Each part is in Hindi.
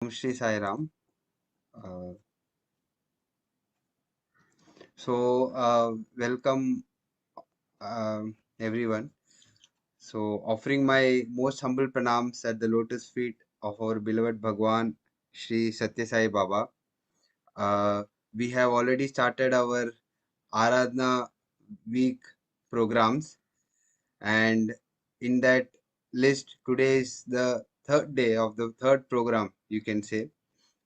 Shri Sai Ram. Uh, Welcome everyone. So, offering my most humble pranams at the lotus feet of our beloved Bhagwan Shri Satya Sai Baba. Uh, we have already started our Aradhana week programs, and in that list, today is the third day of the third program, you can say.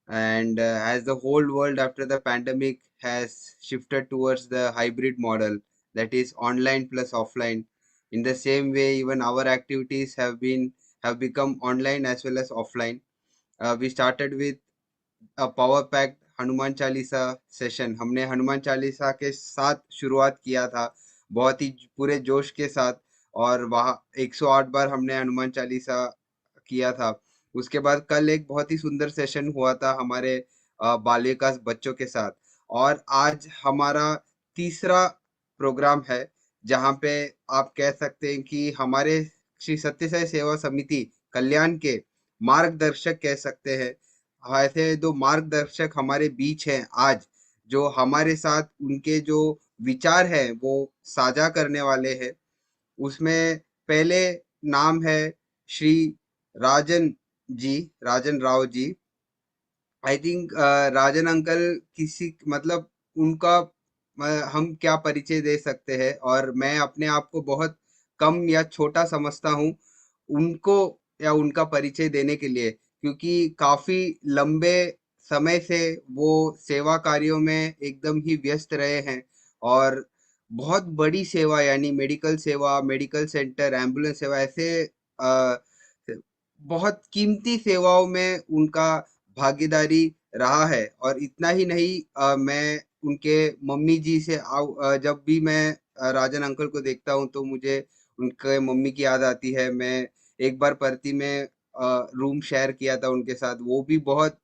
And as the whole world after the pandemic has shifted towards the hybrid model, that is online plus offline, in the same way even our activities have become online as well as offline. We started with power pack Hanuman Chalisa session. हमने हनुमान चालीसा के साथ शुरुआत किया था, बहुत ही पूरे जोश के साथ। और वहाँ 108 बार हमने हनुमान चालीसा किया था। उसके बाद कल एक बहुत ही सुंदर सेशन हुआ था हमारे बाल विकास बच्चों के साथ। और आज हमारा तीसरा प्रोग्राम है, जहाँ पे आप कह सकते हैं कि हमारे श्री सत्य साई सेवा समिति कल्याण के मार्गदर्शक कह सकते हैं। ऐसे दो मार्गदर्शक हमारे बीच हैं आज, जो हमारे साथ उनके जो विचार हैं वो साझा करने वाले हैं। उसमें पहले नाम है श्री राजन जी, राजन Rao ji. I think Rajan uncle किसी मतलब उनका हम क्या परिचय दे सकते हैं, और मैं अपने आप को बहुत कम या छोटा समझता हूँ उनको या उनका परिचय देने के लिए, क्योंकि काफी लंबे समय से वो सेवा कार्यों में एकदम ही व्यस्त रहे हैं। और बहुत बड़ी सेवा यानी मेडिकल सेवा, मेडिकल सेंटर, एम्बुलेंस सेवा, ऐसे अ, बहुत कीमती सेवाओं में उनका भागीदारी रहा है। और इतना ही नहीं, मैं उनके मम्मी जी से जब भी मैं राजन अंकल को देखता हूँ तो मुझे उनके मम्मी की याद आती है। मैं एक बार परती में रूम शेयर किया था उनके साथ, वो भी बहुत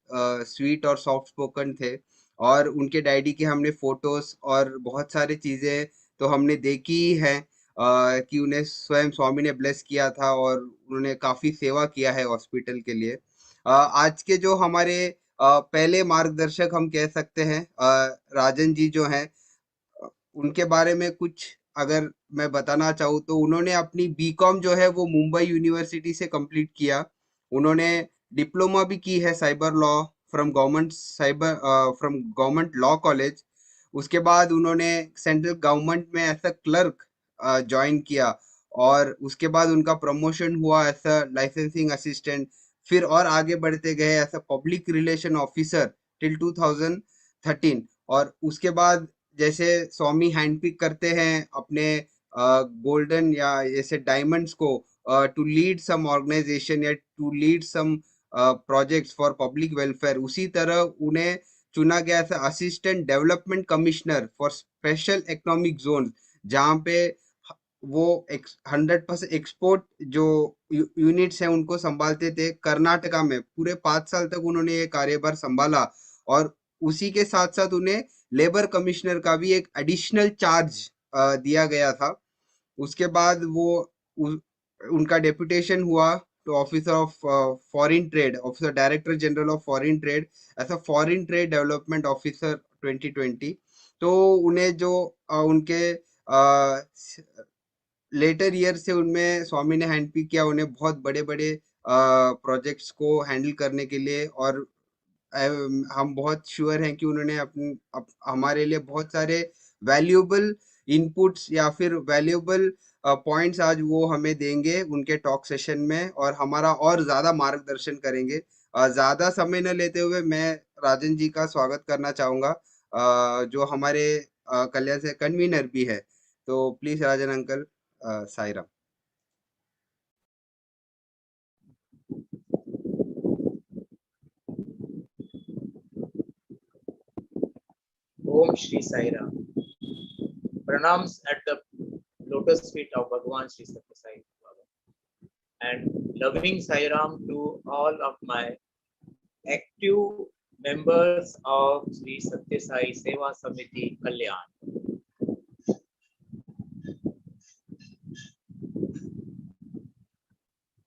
स्वीट और सॉफ्ट स्पोकन थे। और उनके डैडी के हमने फोटोज और बहुत सारी चीजें तो हमने देखी ही हैं, कि उन्हें स्वयं स्वामी ने ब्लेस किया था और उन्होंने काफी सेवा किया है हॉस्पिटल के लिए। आज के जो हमारे पहले मार्गदर्शक हम कह सकते हैं, राजन जी जो हैं, उनके बारे में कुछ अगर मैं बताना चाहूँ तो उन्होंने अपनी बीकॉम जो है वो मुंबई यूनिवर्सिटी से कंप्लीट किया। उन्होंने डिप्लोमा भी की है cyber law from government law college. उसके बाद उन्होंने सेंट्रल गवर्नमेंट में एज अ क्लर्क ज्वाइन किया, और उसके बाद उनका प्रमोशन हुआ एज अ लाइसेंसिंग असिस्टेंट। फिर और आगे बढ़ते गए as a public relation officer till 2013। और उसके बाद जैसे स्वामी हैंडपिक करते हैं अपने गोल्डन या ऐसे डायमंड्स को टू लीड सम ऑर्गेनाइजेशन या to lead some projects for public welfare, उसी तरह उन्हें चुना गया था assistant development commissioner for special economic zone, जहाँ पे वो 100% एक्सपोर्ट जो यूनिट्स हैं उनको संभालते थे कर्नाटका में। पूरे 5 साल तक उन्होंने ये कार्यभार संभाला, और उसी के साथ साथ उन्हें लेबर कमिश्नर का भी एक एडिशनल चार्ज दिया गया था। उसके बाद वो उ, उनका डेपुटेशन हुआ to officer of foreign trade, officer director general of foreign trade, as a foreign trade development officer 2020। तो उन्हें जो उनके लेटर ईयर से उनमें स्वामी ने हैंडपिक किया, उन्हें बहुत बड़े बड़े प्रोजेक्ट्स को हैंडल करने के लिए। और हम बहुत श्योर हैं कि उन्होंने हमारे लिए बहुत सारे वैल्यूएबल इनपुट्स या फिर वैल्यूएबल पॉइंट्स आज वो हमें देंगे उनके टॉक सेशन में, और हमारा और ज़्यादा मार्गदर्शन करेंगे। ज़्यादा समय न लेते हुए मैं राजन जी का स्वागत करना चाहूँगा, जो हमारे कल्याण से कन्वीनर भी है। तो please Rajan uncle, Sai Ram. Om Shri Sai Ram. Pranams at the lotus feet of Bhagwan Shri Satya Sai Baba. And loving Sai Ram to all of my active members of Shri Satya Sai Seva Samiti Kalyan.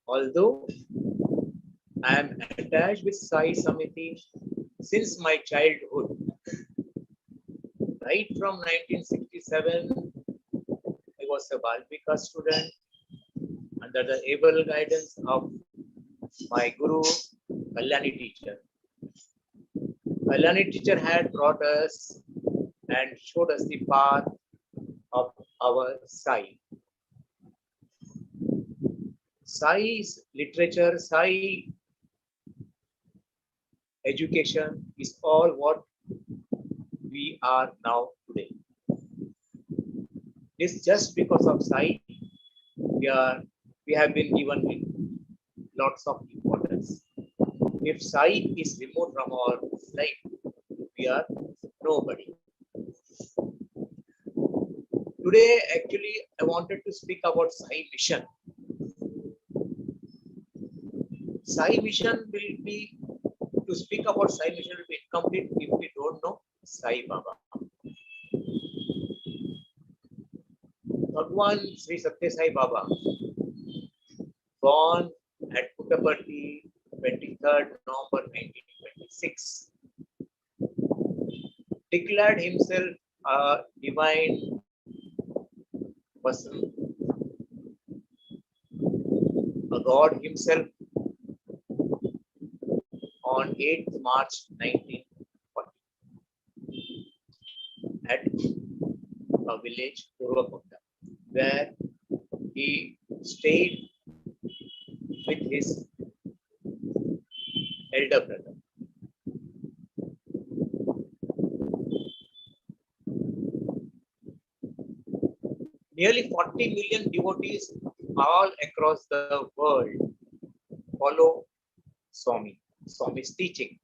Although I am attached with Sai Samiti since my childhood. Right from 1967, I was a Balpika student under the able guidance of my guru, Kalyani teacher. Kalyani teacher had brought us and showed us the path of our Sai. Sai's literature, Sai education is all what we are now today. It's just because of Sai we have been given lots of importance. If Sai is removed from our life, we are nobody. Today, actually, I wanted to speak about Sai mission. Sai mission will be, to speak about Sai mission will be incomplete if we don't know Sai Baba. Bhagwan Sri Satya Sai Baba, born at Puttaparthi, 23rd November 1926, declared himself a divine person, a God himself, on 8th March 1940 at a village, Purvakunda, where he stayed with his elder brother. Nearly 40 million devotees all across the world follow Swami's teaching.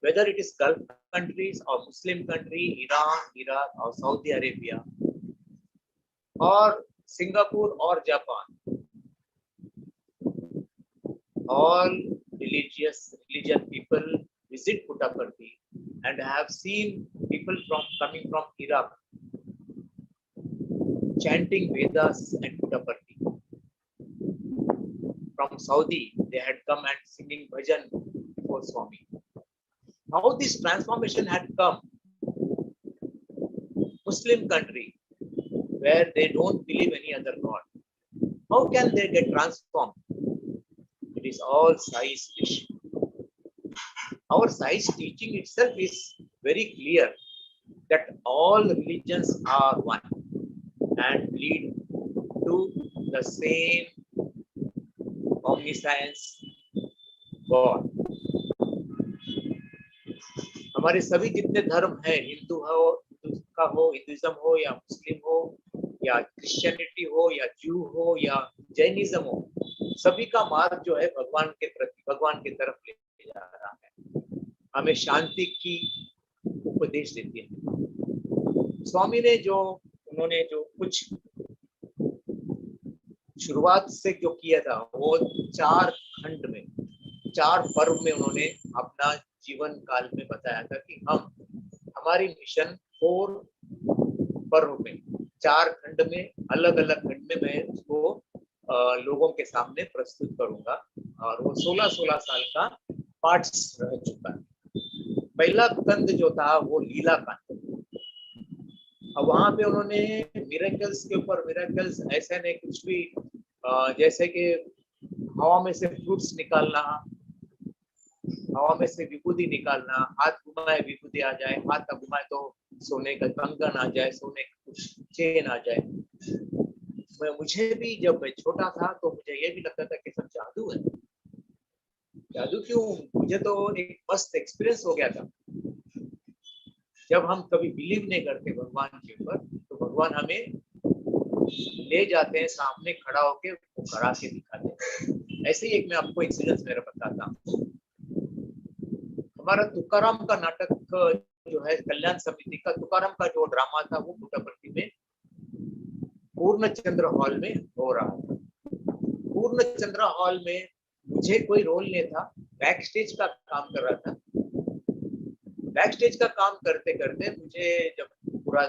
Whether it is Gulf countries or Muslim country, Iran, Iraq or Saudi Arabia, or Singapore or Japan, all religion people visit Puttaparthi and have seen people coming from Iraq chanting Vedas at Puttaparthi. From Saudi, they had come and singing bhajan before Swami. How this transformation had come? Muslim country, where they don't believe any other God. How can they get transformed? It is all Sai's wish. Our Sai's teaching itself is very clear that all religions are one and lead to the same omniscience God. हमारे सभी जितने धर्म हैं, हिंदू हो, हिंदुइज्म हो या मुस्लिम हो या क्रिश्चियनिटी हो या जू हो या जैनिज्म हो, सभी का मार्ग जो है भगवान के प्रति, भगवान की तरफ ले जा रहा है, हमें शांति की उपदेश देती है। स्वामी ने उन्होंने जो कुछ शुरुआत से जो किया था, वो 4 खंड में, 4 पर्व में उन्होंने अपना जीवन काल में बताया था कि हमारी मिशन 4 पर्व में, 4 खंड में, अलग अलग खंड में मैं उसको लोगों के सामने प्रस्तुत करूंगा, और वो 16-16 साल का पाठ रह चुका है। पहला कंद जो था वो लीला कांड। अब वहां पे उन्होंने मिरेकल्स के ऊपर मिरेकल्स, ऐसे नहीं कुछ भी, जैसे कि हवा में से फ्रूट्स निकालना, हवा में से विभूति निकालना, हाथ घुमाए विभूति आ जाए, हाथ घुमाए तो सोने का कंगन आ जाए, सोने का कुछ चेन आ जाए। मुझे भी जब मैं छोटा था तो मुझे ये भी लगता था कि सब जादू है। जादू क्यों? मुझे तो एक मस्त एक्सपीरियंस हो गया था। जब हम कभी बिलीव नहीं करते भगवान के ऊपर, तो भगवान हमें ले जाते हैं, सामने खड़ा होके वो करा के दिखाते हैं। ऐसे ही एक मैं आपको इंसिडेंस मेरा बताता हूँ। हमारा तुकाराम का नाटक जो है, कल्याण समिति का तुकाराम का जो ड्रामा था, वो पुट्टपर्थी में पूर्णचंद्र हॉल में हो रहा था। पूर्णचंद्र हॉल में मुझे कोई रोल नहीं था, बैक स्टेज का काम कर रहा था। बैक स्टेज का काम करते करते मुझे जब पूरा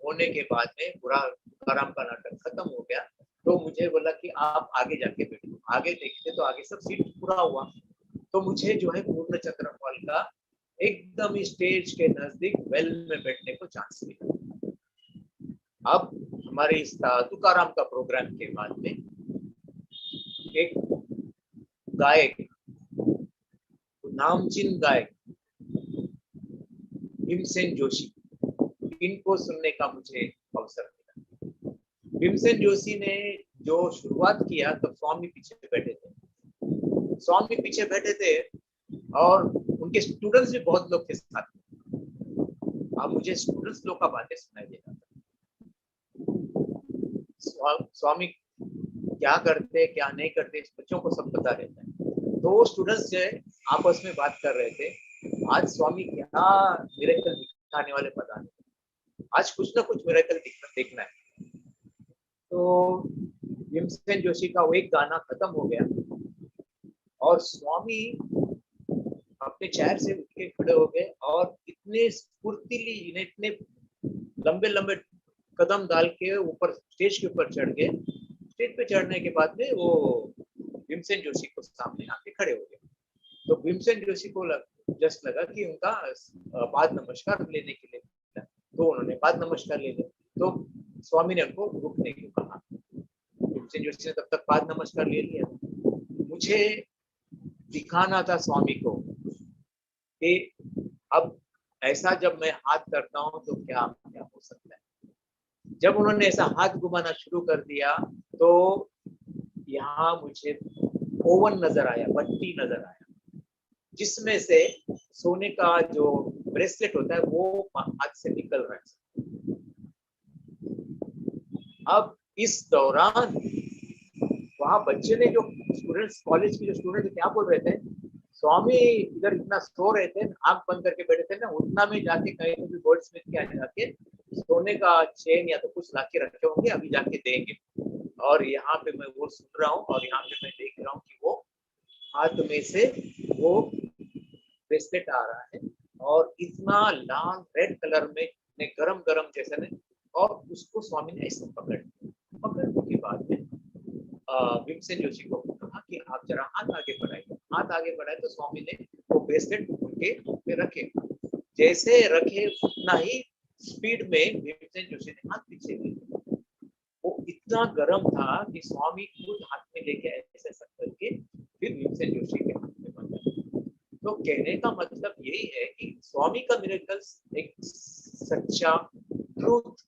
होने के बाद में पूरा तुकाराम का नाटक खत्म हो गया, तो मुझे बोला कि आप आगे जाके बैठो। आगे देखते तो आगे सब सीट पूरा हुआ, तो मुझे जो है पूर्ण चंद्रमौल का एकदम स्टेज के नजदीक वेल में बैठने को चांस मिला। अब हमारे इस तुकाराम का प्रोग्राम के बाद में एक गायक, नामचीन गायक भीमसेन जोशी, इनको सुनने का मुझे अवसर मिला। भीमसेन जोशी ने जो शुरुआत किया तो स्वामी पीछे बैठे थे, स्वामी पीछे बैठे थे और उनके स्टूडेंट्स भी बहुत लोग थे साथ में। अब मुझे स्टूडेंट्स लोग का बातें सुनाई दे रहा था, स्वामी क्या करते क्या नहीं करते बच्चों को सब पता रहता है। तो स्टूडेंट्स से आपस में बात कर रहे थे, आज स्वामी क्या मिरेकल दिखाने वाले पता नहीं, आज कुछ ना कुछ मिरेकल देखना है। तो भीमसेन जोशी का वो एक गाना खत्म हो गया और स्वामी अपने चेयर से उठ के खड़े हो गए और इतने फुर्तीली, इतने लंबे लंबे कदम डाल के ऊपर स्टेज के ऊपर चढ़ गए। स्टेज पे चढ़ने के बाद में वो भीमसेन जोशी को सामने आके खड़े हो गए। तो भीमसेन जोशी को जस्ट लगा कि उनका पाद नमस्कार लेने के लिए, तो उन्होंने पाद नमस्कार ले लिया। तो स्वामी ने उनको रुकने को कहा। भीमसेन जोशी ने तब तक पाद नमस्कार ले लिया। मुझे दिखाना था स्वामी को कि अब ऐसा जब मैं हाथ करता हूं तो क्या क्या हो सकता है। जब उन्होंने ऐसा हाथ घुमाना शुरू कर दिया तो यहाँ मुझे ओवन नजर आया, बत्ती नजर आया, जिसमें से सोने का जो ब्रेसलेट होता है वो हाथ से निकल रहा है। अब इस दौरान वहां बच्चे ने, जो स्टूडेंट्स, कॉलेज के जो स्टूडेंट क्या बोल रहे थे, स्वामी इधर इतना सो रहे थे, आंख बंद करके बैठे थे ना, उतना में जाके कहीं भी गोल्ड स्मिथ के यहाँ जाके सोने का चेन या तो कुछ लाके रखे होंगे, अभी जाके देंगे। और यहाँ पे मैं वो सुन रहा हूँ और यहाँ पे मैं देख रहा हूँ कि वो हाथ में से वो ब्रेसलेट आ रहा है और इतना लाल रेड कलर में गरम गरम जैसा ने, और उसको स्वामी ने ऐसे पकड़ने के बाद में भीमसेन जोशी को कहा कि आप जरा हाथ आगे बढ़ाइए। हाथ आगे बढ़ाए तो स्वामी ने वो ब्रेसलेट उनके हाथ पे रखे, जैसे रखे उतना ही स्पीड में भीमसेन जोशी ने हाथ पीछे किया। वो इतना गर्म था कि स्वामी खुद हाथ में लेके ऐसे करके फिर भीमसेन जोशी के हाथ में बांधा। तो कहने का मतलब यही है कि स्वामी का मिरेकल्स एक सच्चा ट्रूथ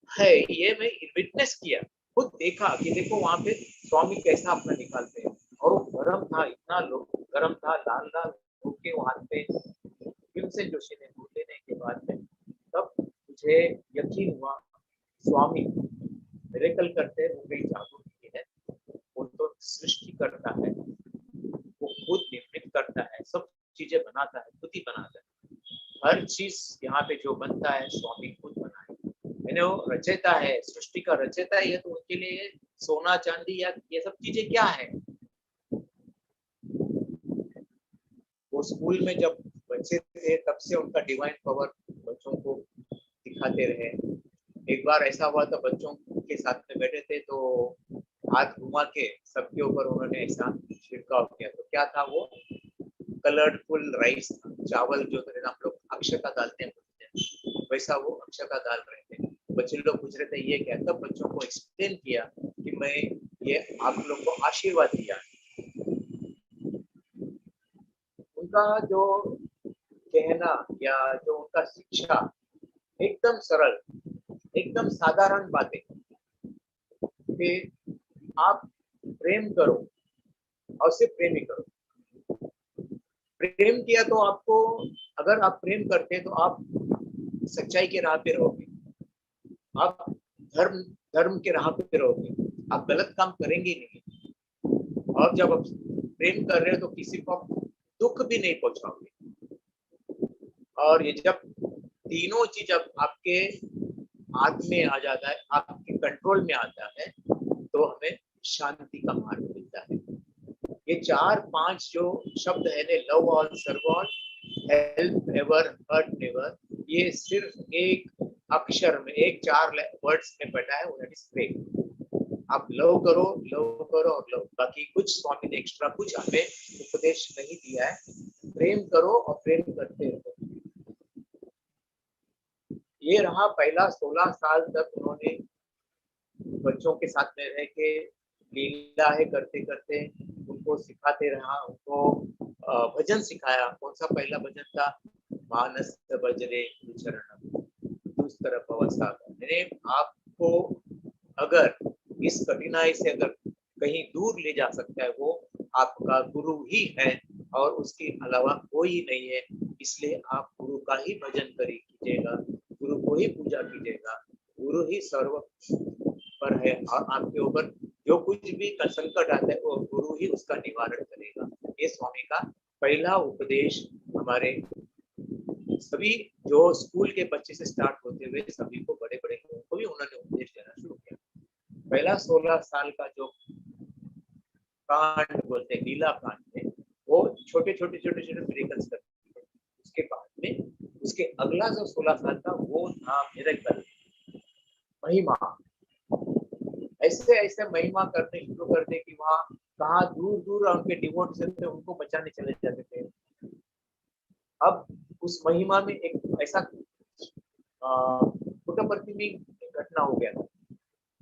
है, ये मैं विटनेस किया, खुद देखा कि देखो वहां पे स्वामी कैसा अपना निकालते हैं। और वो गरम था, इतना गरम था, लाल लाल होके वो हाथ पे भीमसेन जोशी ने दूध लेने के बाद में, तब मुझे यकीन हुआ स्वामी मिरेकल करते हैं, वो कोई जादू नहीं है, वो तो सृष्टि करता है, वो खुद निर्मित करता है, सब चीजें बनाता है, खुद ही बनाता है। हर चीज यहाँ पे जो बनता है स्वामी खुद बनाए, मैंने वो रचयिता है, सृष्टि का रचयिता है, तो उनके लिए सोना चांदी या ये सब चीजें क्या है। वो स्कूल में जब बच्चे थे तब से उनका डिवाइन पावर बच्चों को दिखाते रहे। एक बार ऐसा हुआ था, बच्चों के साथ में बैठे थे तो हाथ घुमा के सबके ऊपर उन्होंने ऐसा छिड़काव किया। तो क्या था वो, कलरफुल राइस, चावल जो हम लोग अक्षता डालते हैं वैसा वो अक्षता डाल रहे थे। बच्चे लोग पूछ रहे थे ये क्या, तब बच्चों को एक्सप्लेन किया कि मैं ये आप लोग को आशीर्वाद दिया। उनका जो कहना या जो उनका शिक्षा एकदम सरल, एकदम साधारण बातें कि आप प्रेम करो और सिर्फ प्रेम ही करो। प्रेम किया तो आपको, अगर आप प्रेम करते हैं तो आप सच्चाई के राह पे रहोगे, आप धर्म के राह पे रहोगे, आप गलत काम करेंगे नहीं। और जब आप प्रेम कर रहे हो तो किसी को आप दुख भी नहीं पहुंचाओगे। और ये जब तीनों चीज अब आपके हाथ में आ जाता है, आपके कंट्रोल में आता है, तो हमें शांति का मार्ग मिलता है। ये 4-5 जो शब्द है ने, love all, serve all, help ever, hurt never, ये सिर्फ एक अक्षर में, एक 4 वर्ड्स में बैठा है, दैट इज प्रे। आप लव करो और लव, बाकी कुछ स्वामी ने एक्स्ट्रा कुछ हमें उपदेश नहीं दिया है। प्रेम करो और प्रेम करते रहो। ये रहा पहला 16 साल तक उन्होंने बच्चों के साथ में रह के लीला है करते करते उनको सिखाते रहा, उनको भजन सिखाया। कौन सा पहला भजन था? मानस बजरे चरण उस तरफ अवस्था। मैंने आपको अगर इस कठिनाई से अगर कहीं दूर ले जा सकता है वो आपका गुरु ही है और उसके अलावा कोई नहीं है। इसलिए आप गुरु का ही भजन कीजिएगा, गुरु को ही पूजा कीजिएगा। गुरु ही सर्व पर है और आपके ऊपर जो कुछ भी संकट आता है वो गुरु ही उसका निवारण करेगा। ये स्वामी का पहला उपदेश हमारे सभी जो स्कूल के बच्चे से स्टार्ट होते हुए सभी को, बड़े बड़े लोगों को भी उन्होंने उपदेश देना शुरू किया। पहला 16 साल का जो कांड बोलते हैं, लीला कांड में, वो छोटे छोटे मिरेकल्स करते हैं। उसके बाद में उसके अगला जो 16 साल था वो था मिरेकल, महिमा। ऐसे ऐसे महिमा करने शुरू कर दे कि वहाँ कहाँ दूर दूर उनके डिवोट थे उनको बचाने चले जाते थे। अब उस महिमा में एक ऐसा पुट्टपर्ती में घटना हो गया था।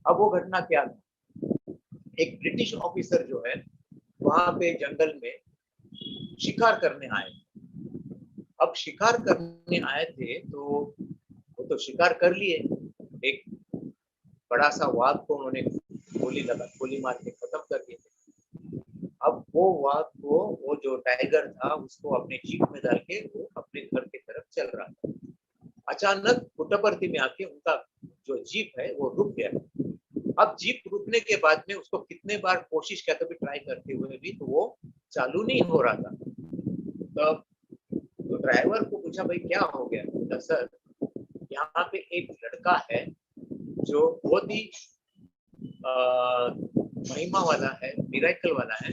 अब वो घटना क्या था? एक ब्रिटिश ऑफिसर जो है वहां पे जंगल में शिकार करने आए। अब शिकार करने आए थे तो वो तो शिकार कर लिए, एक बड़ा सा वाघ को उन्होंने गोली मार के खत्म कर दिए थे। अब वो वाघ को, वो जो टाइगर था उसको अपने जीप में डाल के वो अपने घर की तरफ चल रहा था। अचानक पुट्टपर्ती में आके उनका जो जीप है वो रुक गया। अब जीप रुकने के बाद में उसको कितने बार कोशिश किया, कभी ट्राई करते हुए भी तो वो चालू नहीं हो रहा था। तो ड्राइवर को पूछा भाई क्या हो गया? तो सर यहाँ पे एक लड़का है जो बहुत ही महिमा वाला है, मिरेकल वाला है,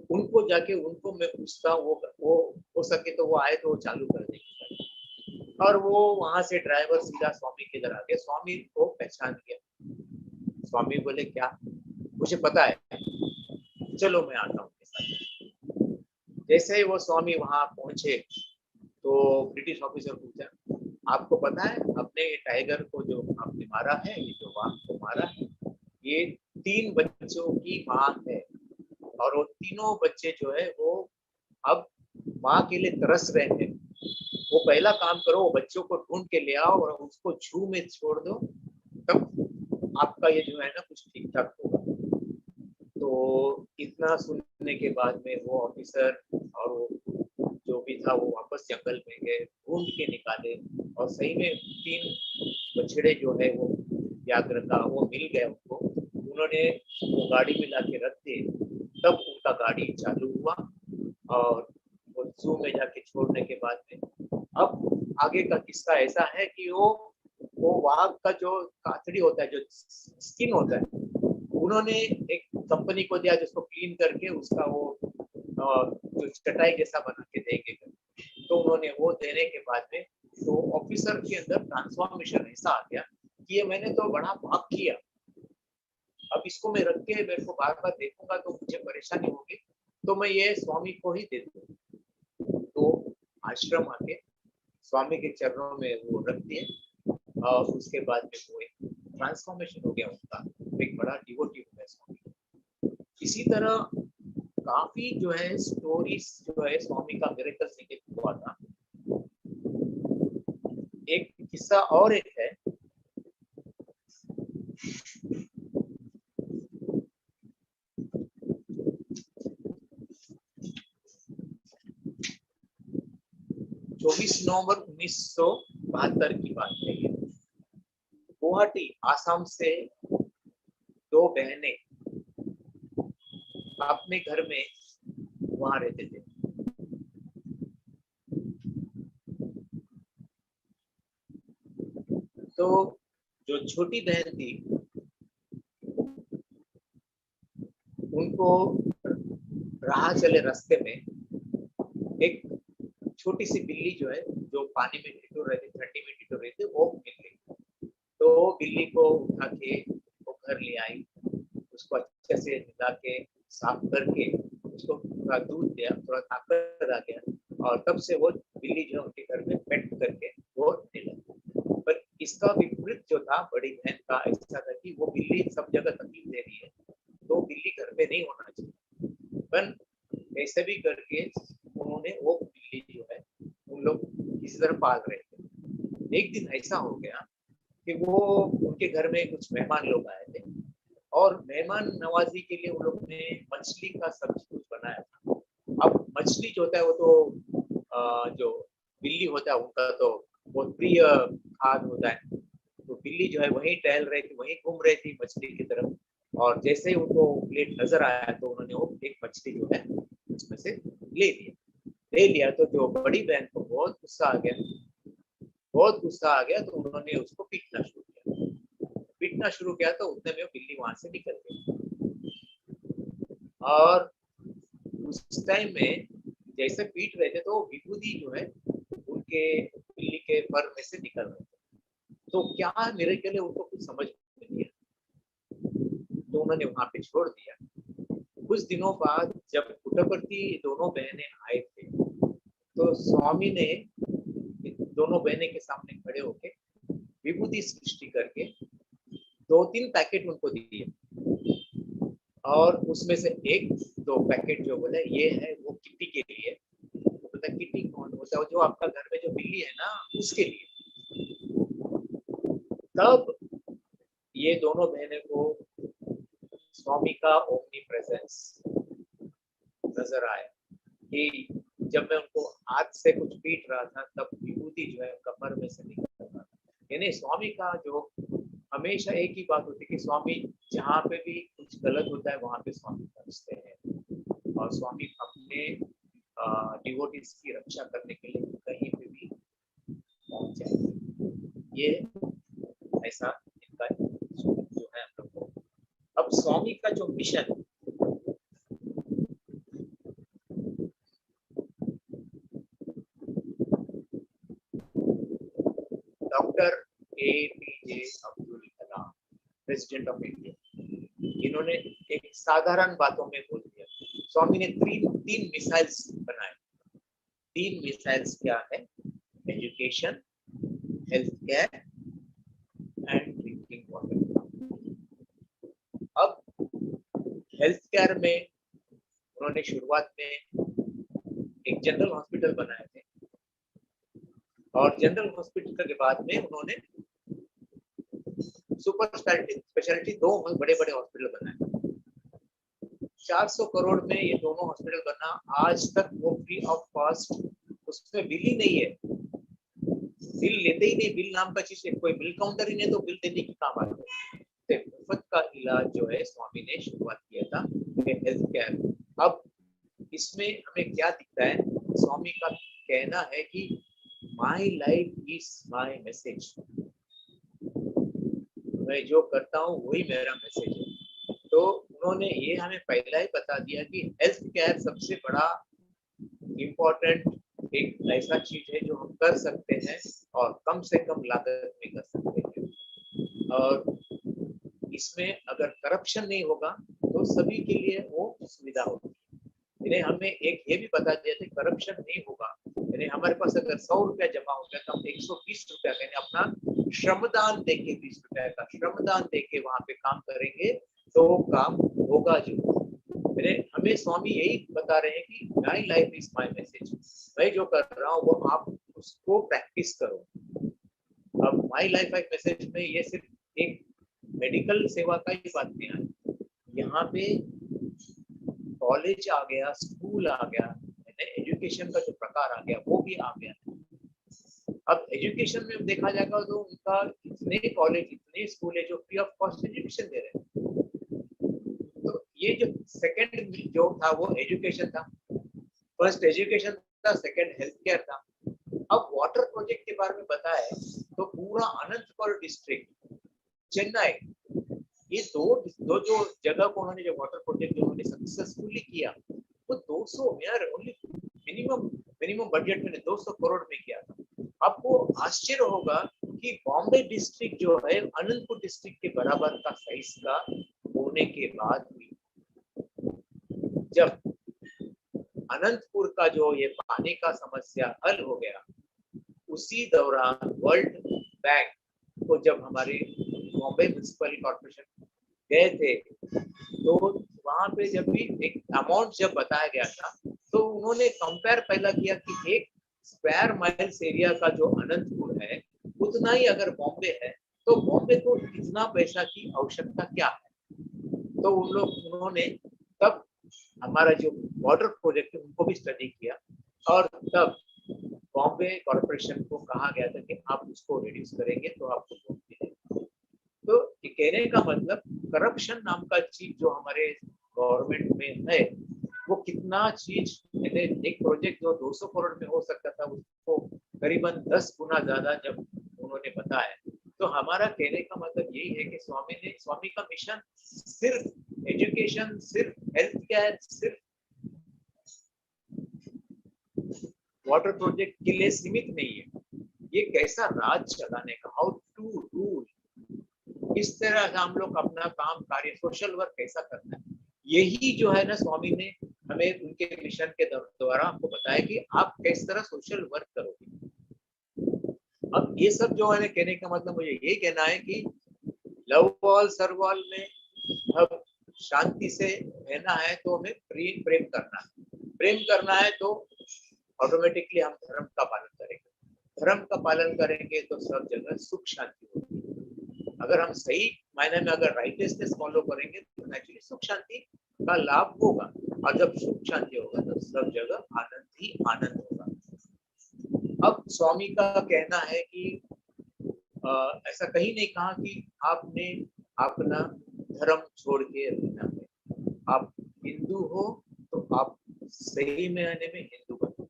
उनको जाके उनको मैं पूछता हूँ, वो हो सके तो वो आए तो वो चालू कर देंगे। और वो वहां से ड्राइवर सीधा स्वामी के इधर आ गया। स्वामी को पहचान गया। स्वामी बोले क्या? मुझे पता है, चलो मैं आता हूँ उनके साथ। जैसे ही वो स्वामी वहां पहुंचे तो ब्रिटिश ऑफिसर पूछा, आपको पता है अपने टाइगर को जो आपने मारा है, ये जो वाघ को मारा है, ये 3 बच्चों की माँ है और वो तीनों बच्चे जो है वो अब माँ के लिए तरस रहे हैं। वो पहला काम करो, वो बच्चों को ढूंढ के ले आओ और उसको जू में छोड़ दो, तब आपका ये जो है ना कुछ ठीक ठाक होगा। तो इतना सुनने के बाद में वो ऑफिसर और वो जो भी था वो वापस जंगल में गए, ढूंढ के निकाले और सही में 3 बछड़े जो है वो व्याघ्र का वो मिल गए उनको। उन्होंने वो गाड़ी में लाके रख दिए। तब उनका गाड़ी चालू हुआ और वो जू में जाके छोड़ने के बाद में अब आगे का किस्सा ऐसा है कि वो वाघ का जो कातड़ी होता है, जो स्किन होता है, उन्होंने एक कंपनी को दिया जिसको क्लीन करके उसका वो जो चटाई जैसा बना के देंगे। तो उन्होंने वो देने के बाद में तो ऑफिसर के अंदर ट्रांसफॉर्मेशन ऐसा आ गया कि ये मैंने तो बड़ा पाप किया, अब इसको मैं रख के मेरे को बार बार देखूंगा तो मुझे परेशानी होगी, तो मैं ये स्वामी को ही दे दूँ। तो आश्रम आके स्वामी के चरणों में वो रख दिए और उसके बाद में वो एक ट्रांसफॉर्मेशन हो गया उनका, एक बड़ा डिवोटी हो गया स्वामी। इसी तरह काफी जो है स्टोरीज जो है स्वामी का मिरेकल से हुआ था। एक किस्सा और एक है। चौबीस नवंबर 1972 की बात है ये। गुवाहाटी आसाम से 2 बहनें अपने घर में वहां रहते थे। तो जो छोटी बहन थी उनको राह चले रास्ते में एक छोटी सी बिल्ली जो है जो पानी में टिटोर रहे थे, ठंडी में टिटोर रहे थे, वो मिल गई। तो बिल्ली को उठा के वो घर ले आई अच्छे से मिला के साफ करके उसको थोड़ा दूध दिया, थोड़ा ताकत आ गया और तब से वो बिल्ली जो है उनके घर में पेट करके वो रहने लगी। पर इसका विपरीत जो था बड़ी बहन का ऐसा था कि वो बिल्ली सब जगह तकलीफ दे रही है तो बिल्ली घर में नहीं होना चाहिए, पर कैसे भी करके उन्होंने वो बिल्ली जो है उन लोग किसी तरह पाल रहे थे। एक दिन ऐसा हो गया कि वो उनके घर में कुछ मेहमान लोग आए थे और मेहमान नवाजी के लिए उन लोगों ने मछली का सब्जी कुछ बनाया था। अब मछली जो होता है वो तो जो बिल्ली होता है उनका तो बहुत प्रिय खाद्य होता है, तो बिल्ली जो है वहीं टहल रही थी, वहीं घूम रही थी मछली की तरफ, और जैसे ही उनको प्लेट नजर आया तो उन्होंने वो एक मछली जो है उसमें से ले लिया तो जो बड़ी बहन को बहुत गुस्सा आ गया, बहुत गुस्सा आ गया तो उन्होंने उसको पीटना शुरू किया तो उतने में बिल्ली वहां से निकल गई। और उस टाइम में जैसे पीट रहे थे तो विभूति जो है उनके बिल्ली के फर में से निकल रहे थे, तो क्या मेरे के लिए उनको कुछ समझ नहीं आया, तो उन्होंने वहां पे छोड़ दिया। कुछ दिनों बाद जब पुट्टपर्ती दोनों बहनें आए थे तो स्वामी ने दोनों बहनें के सामने खड़े होके विभूति सृष्टि करके 2-3 पैकेट उनको दिए और उसमें से एक दो पैकेट जो बोले ये है वो किट्टी के लिए, वो बोला किट्टी कौन होता है, जो आपका घर में जो बिल्ली है ना उसके लिए। तब ये दोनों बहनें को स्वामी का ओमनी प्रेजेंस नजर आया कि जब मैं उनको हाथ से कुछ पीट रहा था तब विभूति जो है कमर में से निकल रहा था। यानी स्वामी का जो हमेशा एक ही बात होती है कि स्वामी जहाँ पे भी कुछ गलत होता है वहां पे स्वामी पहुंचते हैं और स्वामी अपने डिवोटीज की रक्षा करने के लिए कहीं पे भी पहुंच जाए। ये ऐसा इनका जो है हम लोग को। अब स्वामी का जो mission doctor APJ Abdul Kalam, president of India, इन्होंने एक साधारण बातों में बोल दिया। स्वामी ने तीन मिसाइल्स बनाए। तीन मिसाइल्स क्या है? Education, health care and drinking water. अब हेल्थ केयर में उन्होंने शुरुआत में एक जनरल हॉस्पिटल बनाए थे और जनरल हॉस्पिटल के बाद में उन्होंने सुपर स्पेशलिटी दो बड़े बड़े हॉस्पिटल बनाए। 400 करोड़ में ये दोनों हॉस्पिटल बना, आज तक वो फ्री ऑफ कॉस्ट, उसमें बिल ही नहीं है, बिल लेते ही नहीं, बिल नाम का चीज है, कोई बिल काउंटर ही नहीं तो बिल देने की काम आती है। मुफ्त का इलाज जो है स्वामी ने शुरुआत किया था हेल्थ केयर। अब इसमें हमें क्या दिखता है? स्वामी का कहना है कि my life is my message, मैं जो करता हूँ वही मेरा मैसेज है। तो उन्होंने ये हमें पहला ही बता दिया कि हेल्थ केयर सबसे बड़ा इम्पोर्टेंट एक ऐसा चीज है जो हम कर सकते हैं और कम से कम लागत में कर सकते हैं, और इसमें अगर करप्शन नहीं होगा तो सभी के लिए वो सुविधा होगी। इन्हें हमें एक ये भी बता दिया था करप्शन नहीं होगा, यानी हमारे पास अगर 100 रुपया जमा हो गया तो हम 120 रुपया यानी अपना श्रमदान देके 20 रुपया का श्रमदान देके वहां पे काम करेंगे तो वो काम होगा जो। हमें स्वामी यही बता रहे हैं कि my life is my message, मैं जो कर रहा हूँ वो आप उसको प्रैक्टिस करो। अब माई लाइफ माई मैसेज में ये सिर्फ एक मेडिकल सेवा का ही बात नहीं है, यहाँ पे कॉलेज आ गया, स्कूल आ गया, एजुकेशन का जो प्रकार आ गया वो भी आ गया। अब एजुकेशन में देखा जाएगा तो उनका इतने कॉलेज इतने स्कूल है जो फ्री ऑफ कॉस्ट एजुकेशन दे रहे हैं। तो ये जो सेकंड जो था वो एजुकेशन था, फर्स्ट एजुकेशन था, सेकंड हेल्थ केयर था। अब वाटर प्रोजेक्ट के बारे में बताया तो पूरा अनंतपुर डिस्ट्रिक्ट, चेन्नई, ये दो जो जगह को उन्होंने जो वाटर प्रोजेक्ट जो उन्होंने सक्सेसफुली किया वो 200 यार ओनली मिनिमम बजट में 200 करोड़ में किया था। आपको आश्चर्य होगा कि बॉम्बे डिस्ट्रिक्ट जो है अनंतपुर डिस्ट्रिक्ट के बराबर का साइज का होने के बाद भी जब अनंतपुर का जो ये पानी का समस्या हल हो गया, उसी दौरान वर्ल्ड बैंक को जब हमारे बॉम्बे म्युनिसिपल कॉर्पोरेशन गए थे, तो वहां पे जब भी एक अमाउंट जब बताया गया था, तो उन्होंने कंपेयर पहला किया कि एक स्क्वायर माइल्स एरिया का जो अनंतपुर है, उतना ही अगर बॉम्बे है, तो बॉम्बे को इतना पैसा की आवश्यकता क्या है। तो उन्होंने तब हमारा जो वाटर प्रोजेक्ट है उनको भी स्टडी किया, और तब बॉम्बे कॉर्पोरेशन को कहा गया था कि आप उसको रिड्यूस करेंगे तो आपको वोट मिलेगा। तो ये कहने का मतलब करप्शन नाम का चीज जो हमारे गवर्नमेंट में है, वो कितना चीज, एक प्रोजेक्ट जो 200 करोड़ में हो सकता था, उसको करीबन 10 गुना ज्यादा जब उन्होंने बताया। तो हमारा कहने का मतलब यही है कि स्वामी का मिशन सिर्फ एजुकेशन, सिर्फ हेल्थ केयर, सिर्फ वाटर प्रोजेक्ट के लिए सीमित नहीं है। ये कैसा राज चलाने का, हाउ टू रूल, किस तरह से हम लोग अपना काम कार्य सोशल वर्क कैसा करना है, यही जो है ना स्वामी ने हमें उनके मिशन के द्वारा हमको बताया कि आप किस तरह सोशल वर्क करोगे। अब ये सब जो है कहने का मतलब मुझे ये कहना है कि लव ऑल सर्व ऑल में अब शांति से रहना है तो हमें प्रेम करना है। प्रेम करना है तो ऑटोमेटिकली हम धर्म का पालन करेंगे। धर्म का पालन करेंगे तो सब जगह सुख शांति होगी। अगर हम सही मायने में अगर राइटियसनेस फॉलो करेंगे तो नेचुरली सुख शांति का लाभ होगा, और जब सुख शांति होगा तो सब जगह आनंद ही आनंद होगा। अब स्वामी का कहना है कि ऐसा कहीं नहीं कहा कि आपने अपना धर्म छोड़ के रहना है। आप हिंदू हो तो आप सही मायने में हिंदू बनो,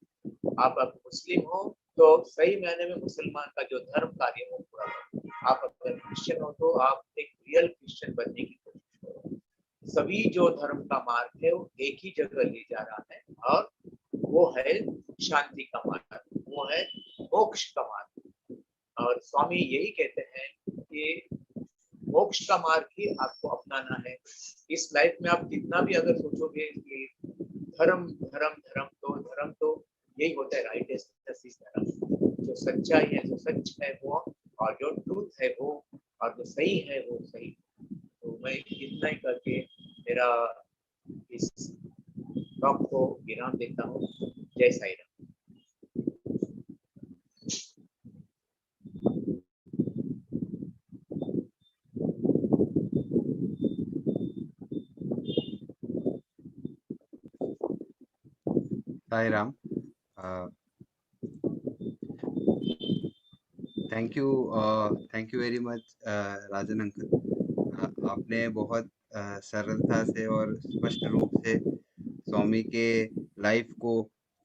आप मुस्लिम हो तो सही मायने में मुसलमान का जो धर्म कार्य है वो पूरा करो, आप अगर क्रिश्चियन हो तो आप एक रियल क्रिश्चियन बनने की कोशिश करो। सभी जो धर्म का मार्ग है वो एक ही जगह ले जा रहा है, और वो है शांति का मार्ग, वो है मोक्ष का मार्ग। और स्वामी यही कहते हैं कि मोक्ष का मार्ग ही आपको अपनाना है। इस लाइफ में आप कितना भी अगर सोचोगे कि धर्म धर्म धर्म, तो धर्म तो यही होता है, राइटियसनेस धर्म, जो सच्चाई है, जो सच है वो, और जो ट्रूथ है वो, और जो सही है वो सही। तो मैं इतना ही करके मेरा इस टॉक को विराम देता हूँ। जय Sai Ram. Sai Ram. Thank you very much Rajan uncle. आपने बहुत सरलता से और स्पष्ट रूप से स्वामी के लाइफ को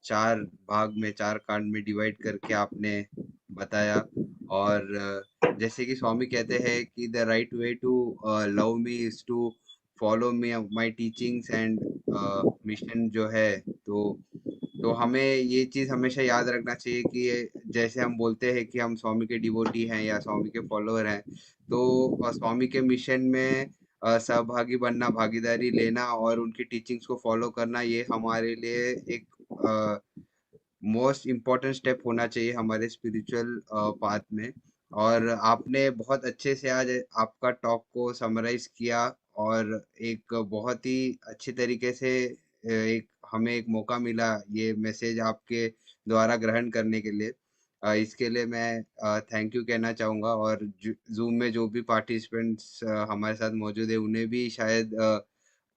चार भाग में, चार कांड में डिवाइड करके आपने बताया। और जैसे कि स्वामी कहते हैं कि the right way to love me is to follow me my teachings and mission जो है। तो हमें ये चीज हमेशा याद रखना चाहिए कि जैसे हम बोलते हैं कि हम स्वामी के डिवोटी हैं या स्वामी के फॉलोअर हैं, तो स्वामी के मिशन में सहभागी बनना, भागीदारी लेना और उनकी टीचिंग्स को फॉलो करना, ये हमारे लिए एक मोस्ट इम्पोर्टेंट स्टेप होना चाहिए हमारे स्पिरिचुअल पाथ में। और आपने बहुत अच्छे से आज आपका टॉक को समराइज किया, और एक बहुत ही अच्छी तरीके से एक हमें एक मौका मिला ये मैसेज आपके द्वारा ग्रहण करने के लिए। इसके लिए मैं थैंक यू कहना चाहूँगा। और जूम में जो भी पार्टिसिपेंट्स हमारे साथ मौजूद है उन्हें भी शायद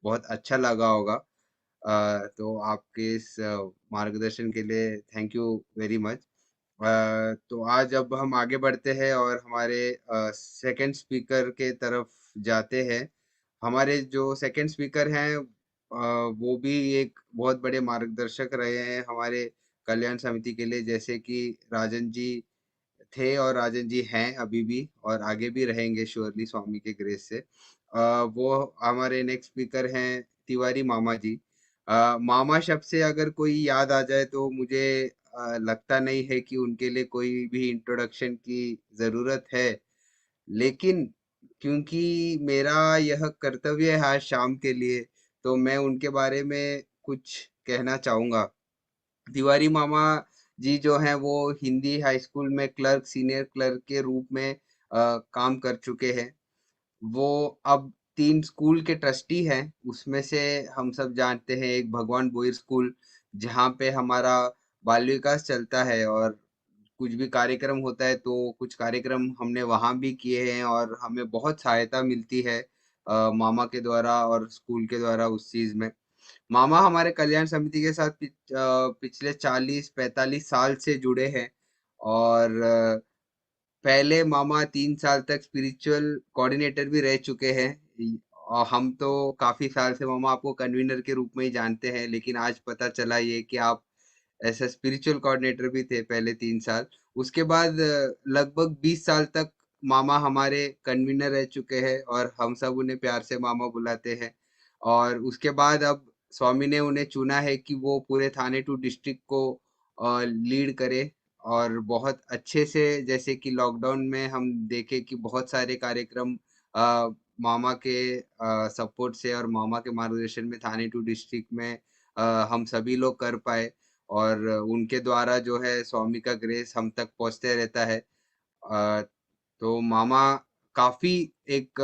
बहुत अच्छा लगा होगा। तो आपके इस मार्गदर्शन के लिए थैंक यू वेरी मच। तो आज अब हम आगे बढ़ते हैं और हमारे सेकंड स्पीकर के तरफ जाते हैं। हमारे जो सेकंड स्पीकर हैं वो भी एक बहुत बड़े मार्गदर्शक रहे हैं हमारे कल्याण समिति के लिए, जैसे कि राजन जी थे और राजन जी हैं अभी भी, और आगे भी रहेंगे श्योरली स्वामी के ग्रेस से। वो हमारे नेक्स्ट स्पीकर हैं तिवारी मामा जी। मामा शब्द से अगर कोई याद आ जाए तो मुझे लगता नहीं है कि उनके लिए कोई भी इंट्रोडक्शन की ज़रूरत है। लेकिन क्योंकि मेरा यह कर्तव्य है आज शाम के लिए, तो मैं उनके बारे में कुछ कहना चाहूंगा। तिवारी मामा जी जो हैं वो हिंदी हाई स्कूल में क्लर्क, सीनियर क्लर्क के रूप में काम कर चुके हैं। वो अब 3 स्कूल के ट्रस्टी हैं। उसमें से हम सब जानते हैं एक भगवान बोईर स्कूल, जहाँ पे हमारा बाल विकास चलता है, और कुछ भी कार्यक्रम होता है तो कुछ कार्यक्रम हमने वहाँ भी किए हैं, और हमें बहुत सहायता मिलती है मामा के द्वारा और स्कूल के द्वारा उस चीज में। मामा हमारे कल्याण समिति के साथ पिछले 40-45 साल से जुड़े हैं। और पहले मामा 3 साल तक स्पिरिचुअल कोऑर्डिनेटर भी रह चुके हैं। और हम तो काफी साल से मामा आपको कन्वीनर के रूप में ही जानते हैं, लेकिन आज पता चला ये कि आप ऐसा स्पिरिचुअल कोऑर्डिनेटर भी थे पहले 3 साल। उसके बाद लगभग 20 साल तक मामा हमारे कन्वीनर रह चुके हैं, और हम सब उन्हें प्यार से मामा बुलाते हैं। और उसके बाद अब स्वामी ने उन्हें चुना है कि वो पूरे थाने 2 डिस्ट्रिक्ट को लीड करे। और बहुत अच्छे से, जैसे कि लॉकडाउन में हम देखे कि बहुत सारे कार्यक्रम मामा के सपोर्ट से और मामा के मार्गदर्शन में थाने 2 डिस्ट्रिक्ट में हम सभी लोग कर पाए। और उनके द्वारा जो है स्वामी का ग्रेस हम तक पहुंचते रहता है। अ, तो मामा काफी एक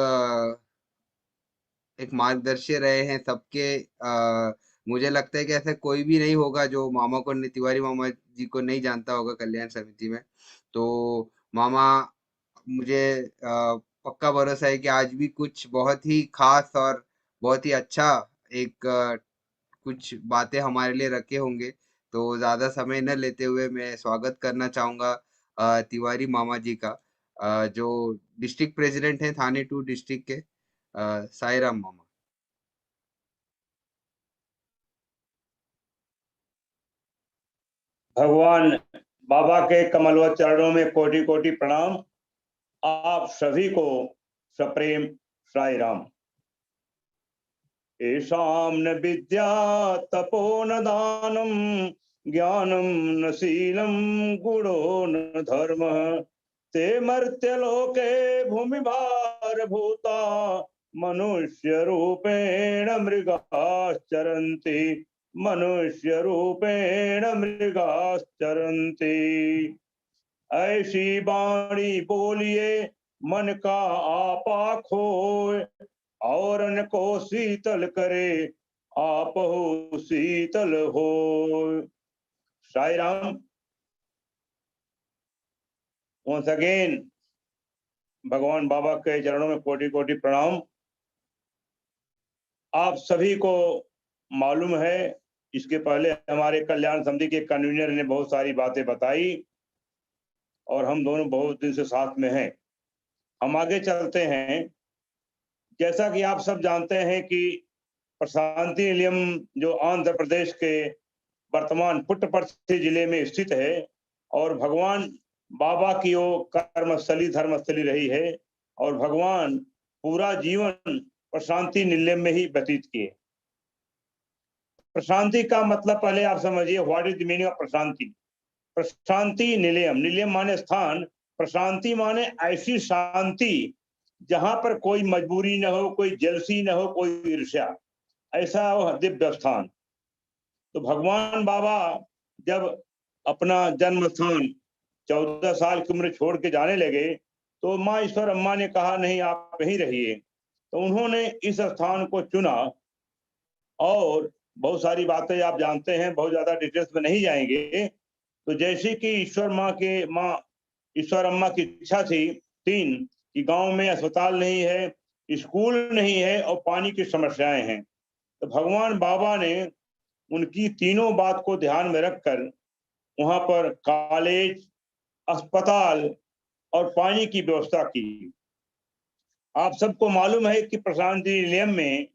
एक मार्गदर्शी रहे हैं सबके। मुझे लगता है कि ऐसा कोई भी नहीं होगा जो मामा को तिवारी मामा जी को नहीं जानता होगा कल्याण समिति में। तो मामा, मुझे पक्का भरोसा है कि आज भी कुछ बहुत ही खास और बहुत ही अच्छा एक कुछ बातें हमारे लिए रखे होंगे। तो ज्यादा समय न लेते हुए मैं स्वागत करना चाहूंगा तिवारी मामा जी का, जो डिस्ट्रिक्ट प्रेसिडेंट हैं थाने 2 डिस्ट्रिक्ट के। साई राम मामा। भगवान बाबा के कमलवत चरणों में कोटि कोटि प्रणाम। आप सभी को सप्रेम साई राम। येषां न विद्या तपो न दानम ज्ञानम न शीलम गुणो न धर्म ते मर्त्यलोके भूमि भार भूता मनुष्य रूपेण मृगाश्चरन्ति मनुष्य रूपेण मृगाश्चरन्ति। ऐसी वाणी बोलिए मन का आपा खोए और अन्न को शीतल करे आप हो शीतल हो। साई राम। once again भगवान बाबा के चरणों में कोटि कोटि प्रणाम। आप सभी को मालूम है, इसके पहले हमारे कल्याण समिति के कन्वीनर ने बहुत सारी बातें बताई और हम दोनों बहुत दिन से साथ में हैं। हम आगे चलते हैं। जैसा कि आप सब जानते हैं कि प्रशांति निलयम जो आंध्र प्रदेश के वर्तमान पुट्टपर्थी जिले में स्थित है और भगवान बाबा की वो कर्मस्थली धर्मस्थली रही है और भगवान पूरा जीवन प्रशांति निलयम में ही व्यतीत किए। प्रशांति का मतलब पहले आप समझिए, what is the meaning of Prashanti. Prashanti Nilayam, Nilayam माने स्थान, प्रशांति माने ऐसी शांति जहां पर कोई मजबूरी न हो, कोई जेलसी न हो, कोई ईर्ष्या, ऐसा वो दिव्य स्थान। तो भगवान बाबा जब अपना जन्म स्थान 14 साल की उम्र छोड़ के जाने लगे तो माँ ईश्वर अम्मा ने कहा नहीं, आप यहीं रहिए। तो उन्होंने इस स्थान को चुना और बहुत सारी बातें आप जानते हैं, बहुत ज्यादा डिटेल्स में नहीं जाएंगे। तो जैसे कि ईश्वर अम्मा की इच्छा थी तीन, कि गांव में अस्पताल नहीं है, स्कूल नहीं है और पानी की समस्याएं हैं। तो भगवान बाबा ने उनकी तीनों बात को ध्यान में रखकर वहां पर कॉलेज, अस्पताल और पानी की व्यवस्था की। आप सबको मालूम है कि प्रशांति निलयम में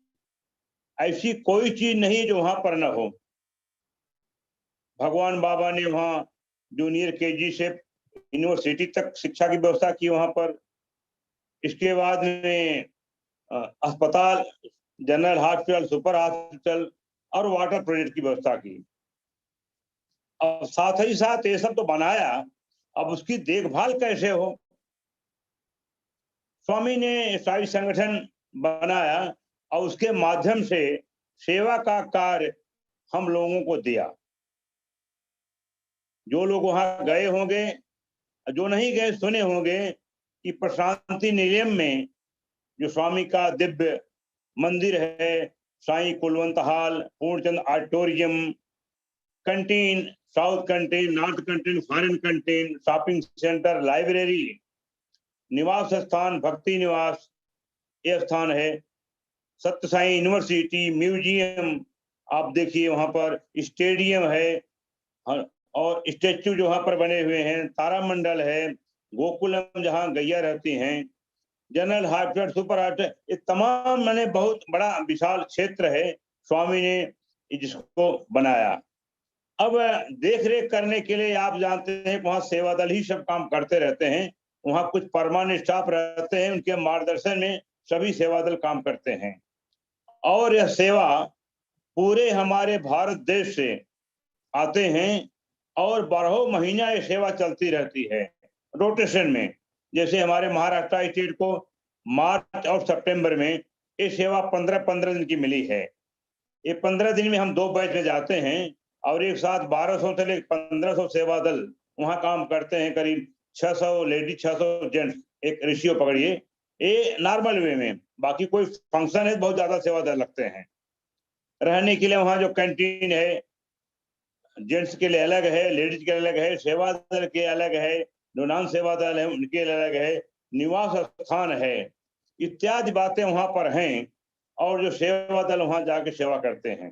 ऐसी कोई चीज नहीं जो वहां पर न हो। भगवान बाबा ने वहां जूनियर केजी से यूनिवर्सिटी तक शिक्षा की व्यवस्था की वहां पर। इसके बाद में अस्पताल, जनरल हॉस्पिटल, सुपर हॉस्पिटल और वाटर प्रोजेक्ट की व्यवस्था की। अब साथ ही साथ ये सब तो बनाया, अब उसकी देखभाल कैसे हो। स्वामी ने साई संगठन बनाया और उसके माध्यम से सेवा का कार्य हम लोगों को दिया। जो लोग वहां गए होंगे, जो नहीं गए सुने होंगे कि प्रशांति निलयम में जो स्वामी का दिव्य मंदिर है, Sai Kulwant hall, Purnachand auditorium, canteen, south canteen, north canteen, foreign canteen, shopping centre, library, निवास स्थान भक्ति निवास ये स्थान है, सत्य साई यूनिवर्सिटी, म्यूजियम, आप देखिए वहां पर स्टेडियम है, और स्टेच्यू जो वहां पर बने हुए हैं, तारामंडल है, गोकुलम जहां गैया रहती हैं, जनरल हॉस्पिटल, सुपर हॉस्पिटल, ये तमाम मैंने बहुत बड़ा विशाल क्षेत्र है स्वामी ने जिसको बनाया। अब देख रेख करने के लिए आप जानते हैं वहां सेवा दल ही सब काम करते रहते हैं, वहां कुछ परमानेंट स्टाफ रहते हैं, उनके मार्गदर्शन में सभी सेवा दल काम करते हैं। और यह सेवा पूरे हमारे भारत देश से आते हैं और 12 महीना ये सेवा चलती रहती है रोटेशन में। जैसे हमारे महाराष्ट्र स्टेट को मार्च और सितंबर में ये सेवा 15-15 दिन की मिली है। ये 15 दिन में हम 2 बैच में जाते हैं और एक साथ 1200 से लेकर 1500 सेवा दल वहां काम करते हैं, करीब 600 लेडीज 600 जेंट्स, एक रेशियो पकड़िए, ये नॉर्मल वे में। बाकी कोई फंक्शन है बहुत ज्यादा सेवा दल लगते हैं। रहने के लिए वहां जो कैंटीन है, जेंट्स के लिए अलग है, लेडीज के अलग है, सेवा दल के अलग है, जो नॉन सेवा दल है उनके लिए अलग है, निवास स्थान है, इत्यादि बातें वहां पर हैं। और जो सेवा दल वहां जाके सेवा करते हैं।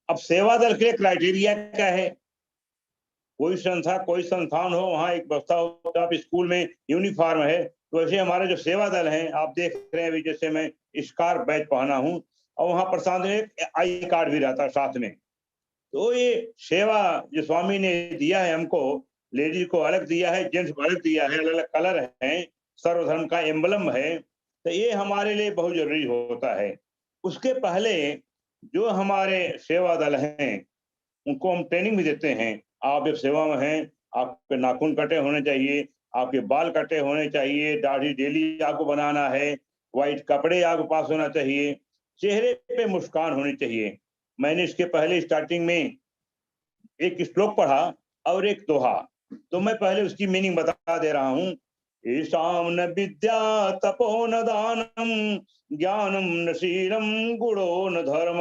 अब सेवा दल के क्राइटेरिया क्या है? कोई संस्था कोई संस्थान हो, वहां एक व्यवस्था हो, आप स्कूल में यूनिफॉर्म है, तो ऐसे हमारे जो सेवा दल हैं, आप देख रहे हैं अभी जैसे मैं स्कार्फ बैच पहना हूं और वहां प्रशांत में एक आई कार्ड भी रहता है साथ में। तो ये सेवा जो स्वामी ने दिया है हमको, लेडीज को अलग दिया है, जेंट्स को अलग दिया है, अलग अलग कलर है, सर्वधर्म का एम्बलम है, तो ये हमारे लिए बहुत जरूरी होता है। उसके पहले जो हमारे सेवा दल हैं उनको हम ट्रेनिंग भी देते हैं। आप जब सेवा में हैं, आपके नाखून कटे होने चाहिए, आपके बाल कटे होने चाहिए, दाढ़ी डेली आपको बनाना है, व्हाइट कपड़े आपके पास होना चाहिए, चेहरे पे मुस्कान होनी चाहिए। मैंने इसके पहले स्टार्टिंग में एक श्लोक पढ़ा और एक दोहा, तो मैं पहले उसकी मीनिंग बता दे रहा हूँ। ईशाम न विद्या तपो न दानम ज्ञानम न शीलम गुणो न धर्म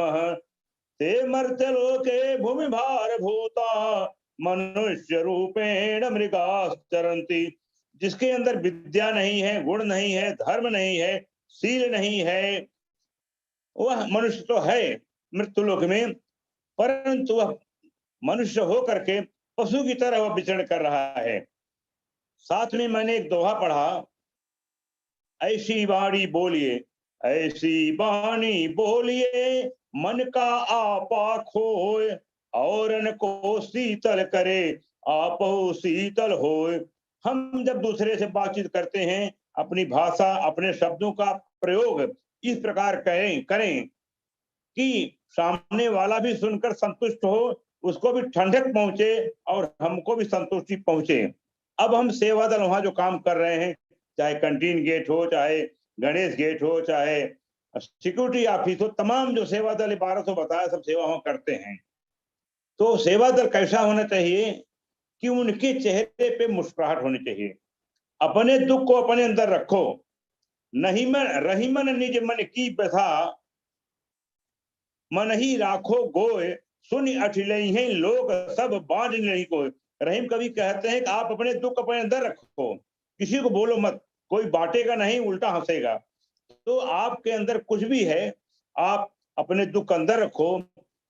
ते मर्त्य लोके भूमि भार भूता मनुष्य रूपेण मृगाश्चरन्ति। जिसके अंदर विद्या नहीं है, गुण नहीं है, धर्म नहीं है, शील नहीं है, वह मनुष्य तो है मृत्यु लोक में, परंतु वह मनुष्य हो करके पशु की तरह वह विचरण कर रहा है। साथ में मैंने एक दोहा पढ़ा, ऐसी वाणी बोलिए, ऐसी वाणी बोलिए मन का आपा खोए और न को शीतल करे आप शीतल होए। हम जब दूसरे से बातचीत करते हैं, अपनी भाषा अपने शब्दों का प्रयोग इस प्रकार करें कि सामने वाला भी सुनकर संतुष्ट हो, उसको भी ठंडक पहुंचे और हमको भी संतुष्टि पहुंचे। अब हम सेवा दल वहां जो काम कर रहे हैं, चाहे कैंटीन गेट हो, चाहे गणेश गेट हो, चाहे सिक्योरिटी ऑफिस हो, तमाम जो सेवा दल 1200 बताया सब सेवा वहां करते हैं। तो सेवा दल कैसा होना चाहिए कि उनके चेहरे पे मुस्कुराहट होनी चाहिए। अपने दुख को अपने अंदर रखो, नहीं मन रही मन निज मन की व्यथा मन ही राखो गोय सुन अठिलई है लोग सब बांध नहीं कोई। रहीम कवि कहते हैं कि आप अपने दुख अपने अंदर रखो, किसी को बोलो मत, कोई बांटेगा नहीं, उल्टा हंसेगा। तो आपके अंदर कुछ भी है, आप अपने दुख अंदर रखो,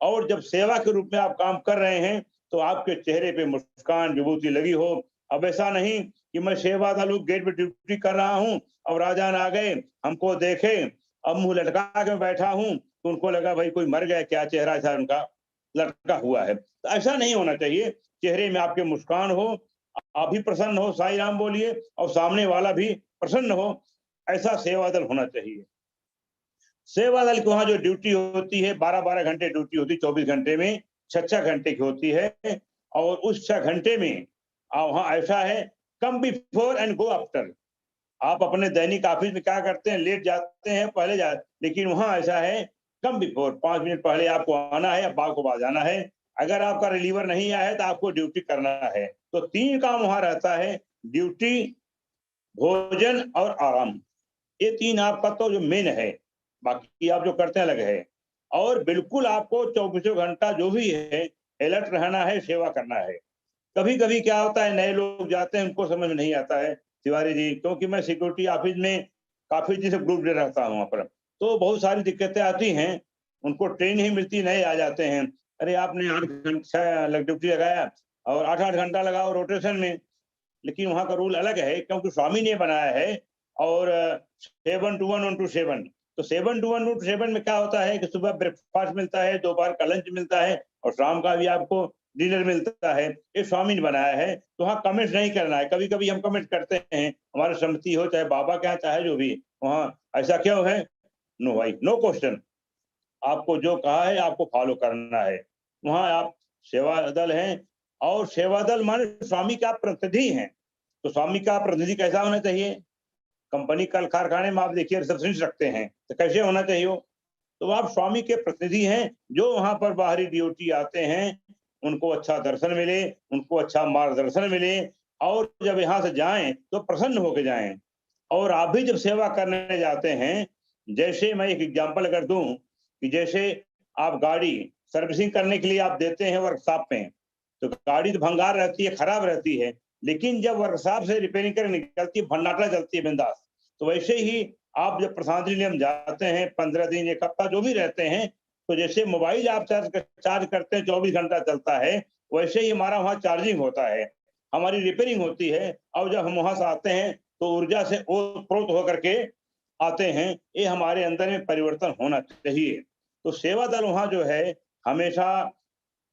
और जब सेवा के रूप में आप काम कर रहे हैं तो आपके चेहरे पे मुस्कान विभूति लगी हो। अब ऐसा नहीं कि मैं सेवा दल गेट पे ड्यूटी कर रहा हूँ और राजान आ गए, हमको देखे, अब मुंह लटका के बैठा हूँ तो उनको लगा भाई कोई मर गया क्या, चेहरा था उनका लटका हुआ है। तो ऐसा नहीं होना चाहिए, चेहरे में आपके मुस्कान हो, आप भी प्रसन्न हो, साईं राम बोलिए, और सामने वाला भी प्रसन्न हो। ऐसा सेवा दल होना चाहिए। सेवा दल की वहां जो ड्यूटी होती है 12-12 घंटे ड्यूटी होती है, 24 घंटे में 6 घंटे की होती है। और उस 6 घंटे में वहां ऐसा है, come before and go after. आप अपने दैनिक ऑफिस में क्या करते हैं, लेट जाते हैं, पहले जाते, लेकिन वहां ऐसा है कम बिफोर 5 मिनट पहले आपको आना है, बाघ को बाजाना है। अगर आपका रिलीवर नहीं आया है तो आपको ड्यूटी करना है। तो 3 काम वहां रहता है, ड्यूटी, भोजन और आराम। ये 3 आपका तो जो मेन है, बाकी आप जो करते हैं अलग है। और बिल्कुल आपको 24 घंटा जो भी है अलर्ट रहना है, सेवा करना है। कभी कभी क्या होता है, नए लोग जाते हैं, उनको समझ में नहीं आता है तिवारी जी, क्योंकि मैं सिक्योरिटी ऑफिस में काफी दिन से ग्रुप डे रहता हूँ वहां पर, तो बहुत सारी दिक्कतें आती हैं। उनको ट्रेन नहीं मिलती, नए आ जाते हैं, अरे आपने 8 घंटा ड्यूटी लगाया और 8-8 घंटा लगाओ रोटेशन में। लेकिन वहां का रूल अलग है, क्योंकि स्वामी ने बनाया है। और 7 to 1 to 7, तो 7 to 1 to 7 में क्या होता है कि सुबह ब्रेकफास्ट मिलता है, दोपहर का लंच मिलता है और शाम का भी आपको डिनर मिलता है। ये स्वामी ने बनाया है, तो वहाँ कमेंट नहीं करना है। कभी कभी हम कमेंट करते हैं, हमारी सम्मति हो, चाहे बाबा क्या चाहे जो भी, वहाँ ऐसा क्यों है? नो भाई, नो क्वेश्चन। आपको जो कहा है आपको फॉलो करना है। वहाँ आप सेवा दल हैं, और सेवा दल माने स्वामी का प्रतिनिधि हैं। तो स्वामी का प्रतिनिधि कैसा होना चाहिए? कंपनी कल कारखाने में आप देखिए रिसेप्शनिस्ट रखते हैं, तो कैसे होना चाहिए वो? तो आप स्वामी के प्रतिनिधि हैं, जो वहां पर बाहरी ड्यूटी आते हैं, उनको अच्छा दर्शन मिले, उनको अच्छा मार्गदर्शन मिले, और जब यहाँ से जाएं तो प्रसन्न होकर जाएं। और आप भी जब सेवा करने जाते हैं, जैसे मैं एक एग्जांपल अगर दूं, कि जैसे आप गाड़ी सर्विसिंग करने के लिए आप देते हैं वर्कशॉप में, तो गाड़ी तो भंगार रहती है, खराब रहती है, लेकिन जब वर्कशॉप से रिपेयरिंग कर निकलती है, भन्नाटा चलती है बिंदास। तो वैसे ही आप जब प्रशांत निलयम जाते हैं 15 दिन 1 हफ्ता जो भी रहते हैं, तो जैसे मोबाइल आप चार्ज करते हैं 24 घंटा चलता है, वैसे ही हमारा वहाँ चार्जिंग होता है, हमारी रिपेयरिंग होती है। और जब हम वहां से आते हैं तो ऊर्जा से ओतप्रोत होकर के आते हैं। ये हमारे अंदर में परिवर्तन होना चाहिए। तो सेवा दल वहाँ जो है हमेशा,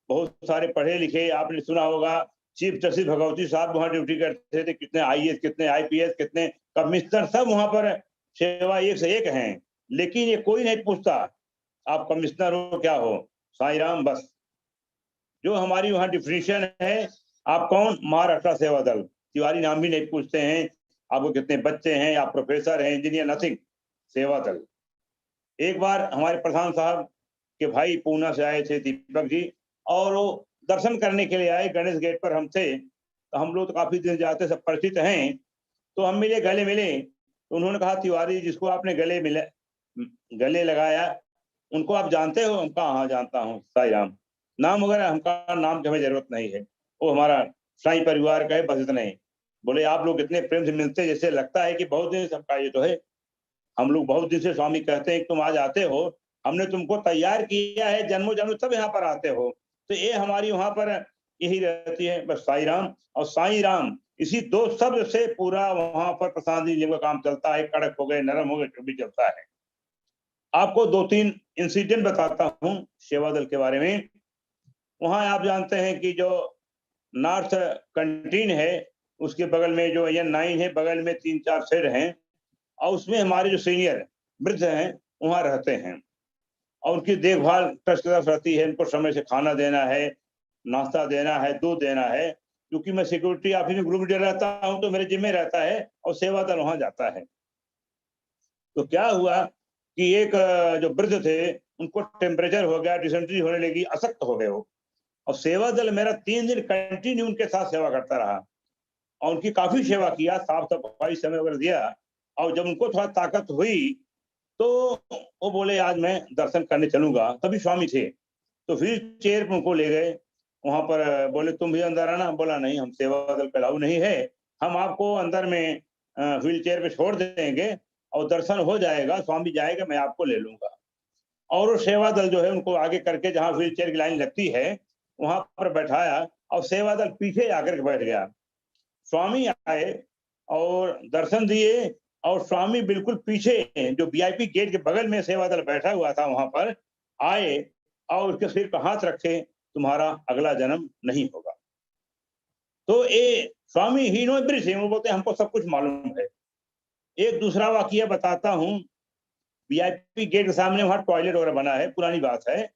बहुत सारे पढ़े लिखे, आपने सुना होगा चीफ जस्टिस भगवती साहब वहां ड्यूटी करते थे, कितने आईएएस, कितने आईपीएस, कितने कमिश्नर, सब वहां पर सेवा एक से एक हैं। लेकिन ये कोई नहीं पूछता आप कमिश्नर हो क्या हो, साईं राम बस। जो हमारी वहाँ डिफिनेशन है, आप कौन? महाराष्ट्र सेवा दल। तिवारी नाम भी नहीं पूछते हैं, आपको कितने बच्चे हैं, आप प्रोफेसर हैं, इंजीनियर, नथिंग, सेवा दल। एक बार हमारे प्रधान साहब के भाई पूना से आए थे, दीपक जी, और वो दर्शन करने के लिए आए, गणेश गेट पर हम थे। तो हम लोग तो काफी दिन जाते, सब परिचित हैं, तो हम मिले, गले मिले। तो उन्होंने कहा, तिवारी जिसको आपने गले लगाया, उनको आप जानते हो? हम कहा हाँ जानता हूँ, साई राम। नाम वगैरह हमका नाम की हमें जरूरत नहीं है, वो हमारा साई परिवार का है, बस इतना ही। बोले आप लोग इतने प्रेम से मिलते, जैसे लगता है कि बहुत दिन से। सबका ये तो है, हम लोग बहुत दिन से स्वामी कहते हैं कि तुम आज आते हो, हमने तुमको तैयार किया है, जन्मों जन्म तब यहाँ पर आते हो। तो ये हमारी वहां पर यही रहती है, बस साई राम और साई राम, इसी 2 शब्द से पूरा वहां पर प्रसाद जी का काम चलता है। कड़क हो गए, नरम हो गए, जो भी चलता है। आपको 2-3 इंसिडेंट बताता हूँ सेवा दल के बारे में। वहां आप जानते हैं कि जो नॉर्थ कैंटीन है, उसके बगल में जो N9 है, बगल में 3-4 शेड हैं, और उसमें हमारे जो सीनियर वृद्ध हैं वहां रहते हैं, और उनकी देखभाल ट्रस्ट की तरफ रहती है। उनको समय से खाना देना है, नाश्ता देना है, दूध देना है। क्योंकि मैं सिक्योरिटी ऑफिस में ग्रुप लीडर रहता हूं, तो मेरे जिम्मे रहता है, और सेवा दल वहां जाता है। तो क्या हुआ कि एक जो वृद्ध थे, उनको टेम्परेचर हो गया, डिसेंट्री होने लगी, अशक्त हो गए वो। और सेवा दल मेरा 3 दिन कंटिन्यू उनके साथ सेवा करता रहा, और उनकी काफी सेवा किया, साफ सफाई समय वगैरह दिया। और जब उनको थोड़ा ताकत हुई, तो वो बोले आज मैं दर्शन करने चलूंगा, तभी स्वामी थे। तो व्हील चेयर पर उनको ले गए, वहां पर बोले तुम भी अंदर आना। बोला नहीं, हम सेवा दल पे अलाउ नहीं है, हम आपको अंदर में व्हील चेयर पे छोड़ देंगे, और दर्शन हो जाएगा, स्वामी जाएगा, मैं आपको ले लूंगा। और वो सेवा दल जो है उनको आगे करके, जहाँ व्हील चेयर की लाइन लगती है, वहां पर बैठाया, और सेवा दल पीछे आकर के बैठ गया। स्वामी आए और दर्शन दिए, और स्वामी बिल्कुल पीछे, जो वीआईपी गेट के बगल में सेवा दल बैठा हुआ था, वहां पर आए, और उसके सिर पर हाथ रखे, तुम्हारा अगला जन्म नहीं होगा। तो ये स्वामी ही नो एवरीथिंग, वो बोलते हैं हमको सब कुछ मालूम है। एक दूसरा वाकया बताता हूँ। वीआईपी गेट के सामने वहां टॉयलेट वगैरह बना है, पुरानी बात है,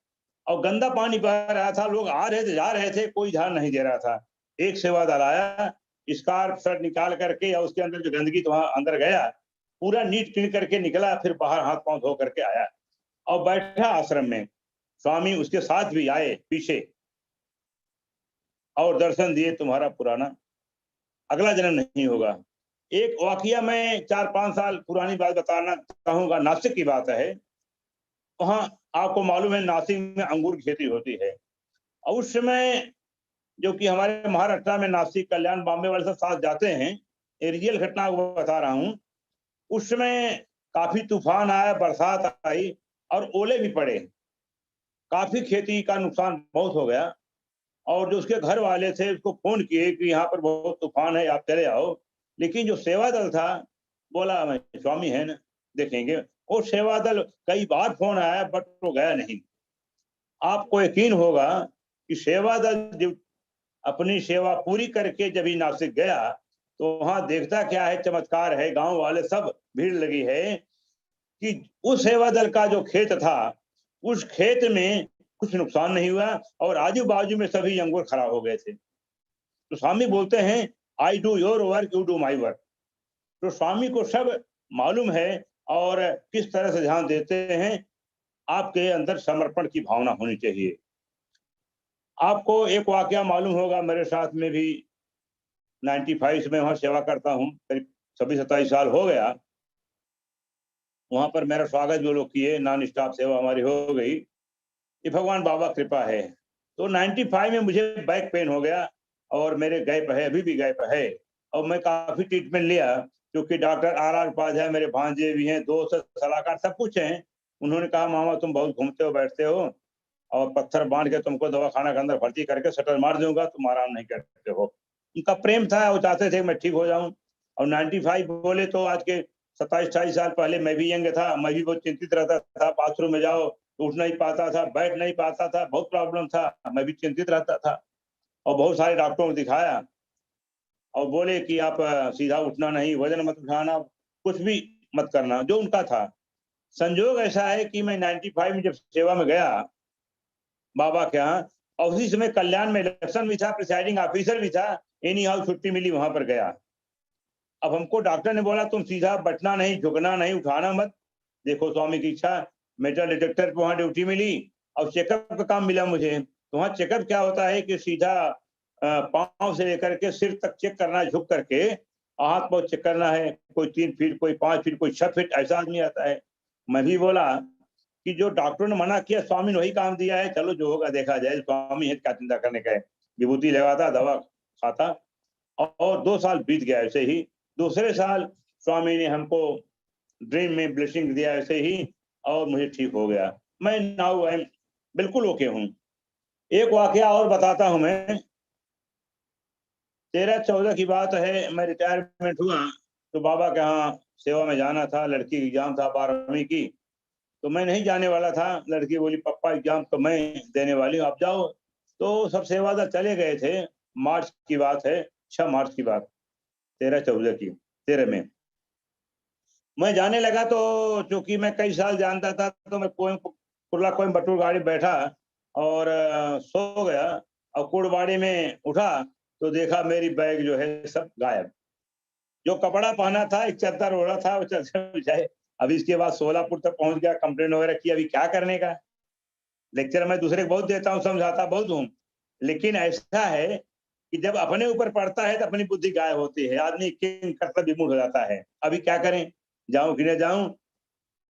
और गंदा पानी बह रहा था, लोग आ रहे थे, जा रहे थे, कोई ध्यान नहीं दे रहा था। एक सेवादार आया, स्कार्फ शर्ट निकाल करके, या उसके अंदर जो गंदगी तो वहां अंदर गया, पूरा नीट क्लीन करके निकला, फिर बाहर हाथ पांव धो करके आया। और बैठा आश्रम में। स्वामी उसके साथ भी आए पीछे और दर्शन दिए, तुम्हारा पुराना अगला जन्म नहीं होगा। एक वाकया मैं 4-5 साल पुरानी बात बताना चाहूंगा, नासिक की बात है। वहाँ आपको मालूम है नासिक में अंगूर की खेती होती है, और उस समय जो कि हमारे महाराष्ट्र में नासिक, कल्याण, बॉम्बे वाले सब साथ जाते हैं, ये रियल घटना को बता रहा हूँ। उस समय काफी तूफान आया, बरसात आई और ओले भी पड़े, काफी खेती का नुकसान बहुत हो गया। और जो उसके घर वाले थे उसको फोन किए कि यहाँ पर बहुत तूफान है, आप चले आओ। लेकिन जो सेवा दल था बोला मैं स्वामी है ना, देखेंगे। वो सेवा दल कई बार फोन आया बट वो गया नहीं। आपको यकीन होगा कि सेवा दल अपनी सेवा पूरी करके जब ही नासिक गया तो वहां देखता क्या है, चमत्कार है, गांव वाले सब भीड़ लगी है कि उस सेवा दल का जो खेत था उस खेत में कुछ नुकसान नहीं हुआ और आजू बाजू में सभी अंगूर खराब हो गए थे। तो स्वामी बोलते हैं I do your work, you do my work. तो स्वामी को सब मालूम है और किस तरह से ध्यान देते हैं। आपके अंदर समर्पण की भावना होनी चाहिए। आपको एक वाकया मालूम होगा, मेरे साथ में भी 95 से मैं वहां सेवा करता हूँ, करीब 26-27 साल हो गया। वहां पर मेरा स्वागत जो लोग किए, नॉन स्टॉप सेवा हमारी हो गई। ये भगवान बाबा कृपा है। तो 95 में मुझे बैक पेन हो गया और मेरे गैप है, अभी भी गैप है, और मैं काफी ट्रीटमेंट लिया क्योंकि डॉक्टर आर उपाध्याय मेरे भांजे भी हैं, दोस्त सलाहकार सब कुछ हैं। उन्होंने कहा मामा तुम बहुत घूमते हो बैठते हो और पत्थर बांध के तुमको दवा खाना के अंदर भर्ती करके शटर मार दूंगा, तुम आराम नहीं करते हो। उनका प्रेम था, वो चाहते थे मैं ठीक हो जाऊं। और 95 बोले तो आज के 27-28 साल पहले मैं भी यंग था, मैं भी बहुत चिंतित रहता था। बाथरूम में जाओ तो उठ नहीं पाता था, बैठ नहीं पाता था, बहुत प्रॉब्लम था, मैं भी चिंतित रहता था। और बहुत सारे डॉक्टरों को दिखाया और बोले कि आप सीधा उठना नहीं, वजन मत उठाना, कुछ भी मत करना, जो उनका था। संजोग ऐसा है कि मैं 95 में जब सेवा में गया बाबा के यहाँ, और उसी समय कल्याण में इलेक्शन भी था, प्रिसाइडिंग ऑफिसर भी था, एनी हाउ छुट्टी मिली, वहां पर गया। अब हमको डॉक्टर ने बोला तुम सीधा बैठना नहीं, झुकना नहीं, उठाना मत। देखो स्वामी की इच्छा, मेटल डिटेक्टर पे वहां ड्यूटी मिली और चेकअप का काम मिला मुझे। तो वहां चेकअप क्या होता है कि सीधा पांव से लेकर के सिर तक चेक करना है, झुक करके हाथ पांव चेक करना है। कोई 3 फीट, कोई 5 फीट, कोई 6 फीट, ऐसा आदमी आता है। मैं भी बोला कि जो डॉक्टर ने मना किया स्वामी ने वही काम दिया है, चलो जो होगा देखा जाए, स्वामी है क्या चिंता करने का है। विभूति लगाता, दवा खाता, और 2 साल बीत गया ऐसे ही। दूसरे साल स्वामी ने हमको ड्रीम में ब्लेसिंग दिया ऐसे ही, और मुझे ठीक हो गया। मैं नाउ आई एम बिल्कुल ओके हूँ। एक वाकया और बताता हूँ मैं। 13-14 की बात है, मैं रिटायरमेंट हुआ तो बाबा के यहाँ सेवा में जाना था। लड़की एग्जाम था 12वीं की, तो मैं नहीं जाने वाला था। लड़की बोली पप्पा एग्जाम तो मैं देने वाली हूँ, आप जाओ। तो सब सेवादार चले गए थे। मार्च की बात है, 6 मार्च की बात, 13-14 की, 13 में मैं जाने लगा। तो चूंकि मैं कई साल जानता था तो मैं कुर्ला कोयम्बटूर गाड़ी बैठा और सो गया। और कुड़वाड़ी में उठा तो देखा मेरी बैग जो है सब गायब। जो कपड़ा पहना था, एक चादर ओढ़ा था, वो चादर बिछाए। अभी इसके बाद सोलापुर तक पहुंच गया, कंप्लेन वगैरह की, अभी क्या करने का। लेक्चर मैं दूसरे को बहुत देता हूँ, समझाता बहुत हूँ, लेकिन ऐसा है कि जब अपने ऊपर पड़ता है तो अपनी बुद्धि गायब होती है, आदमी किंग कर्तव्य विमूढ़ हो जाता है। अभी क्या करें, जाऊं कि नहीं जाऊं।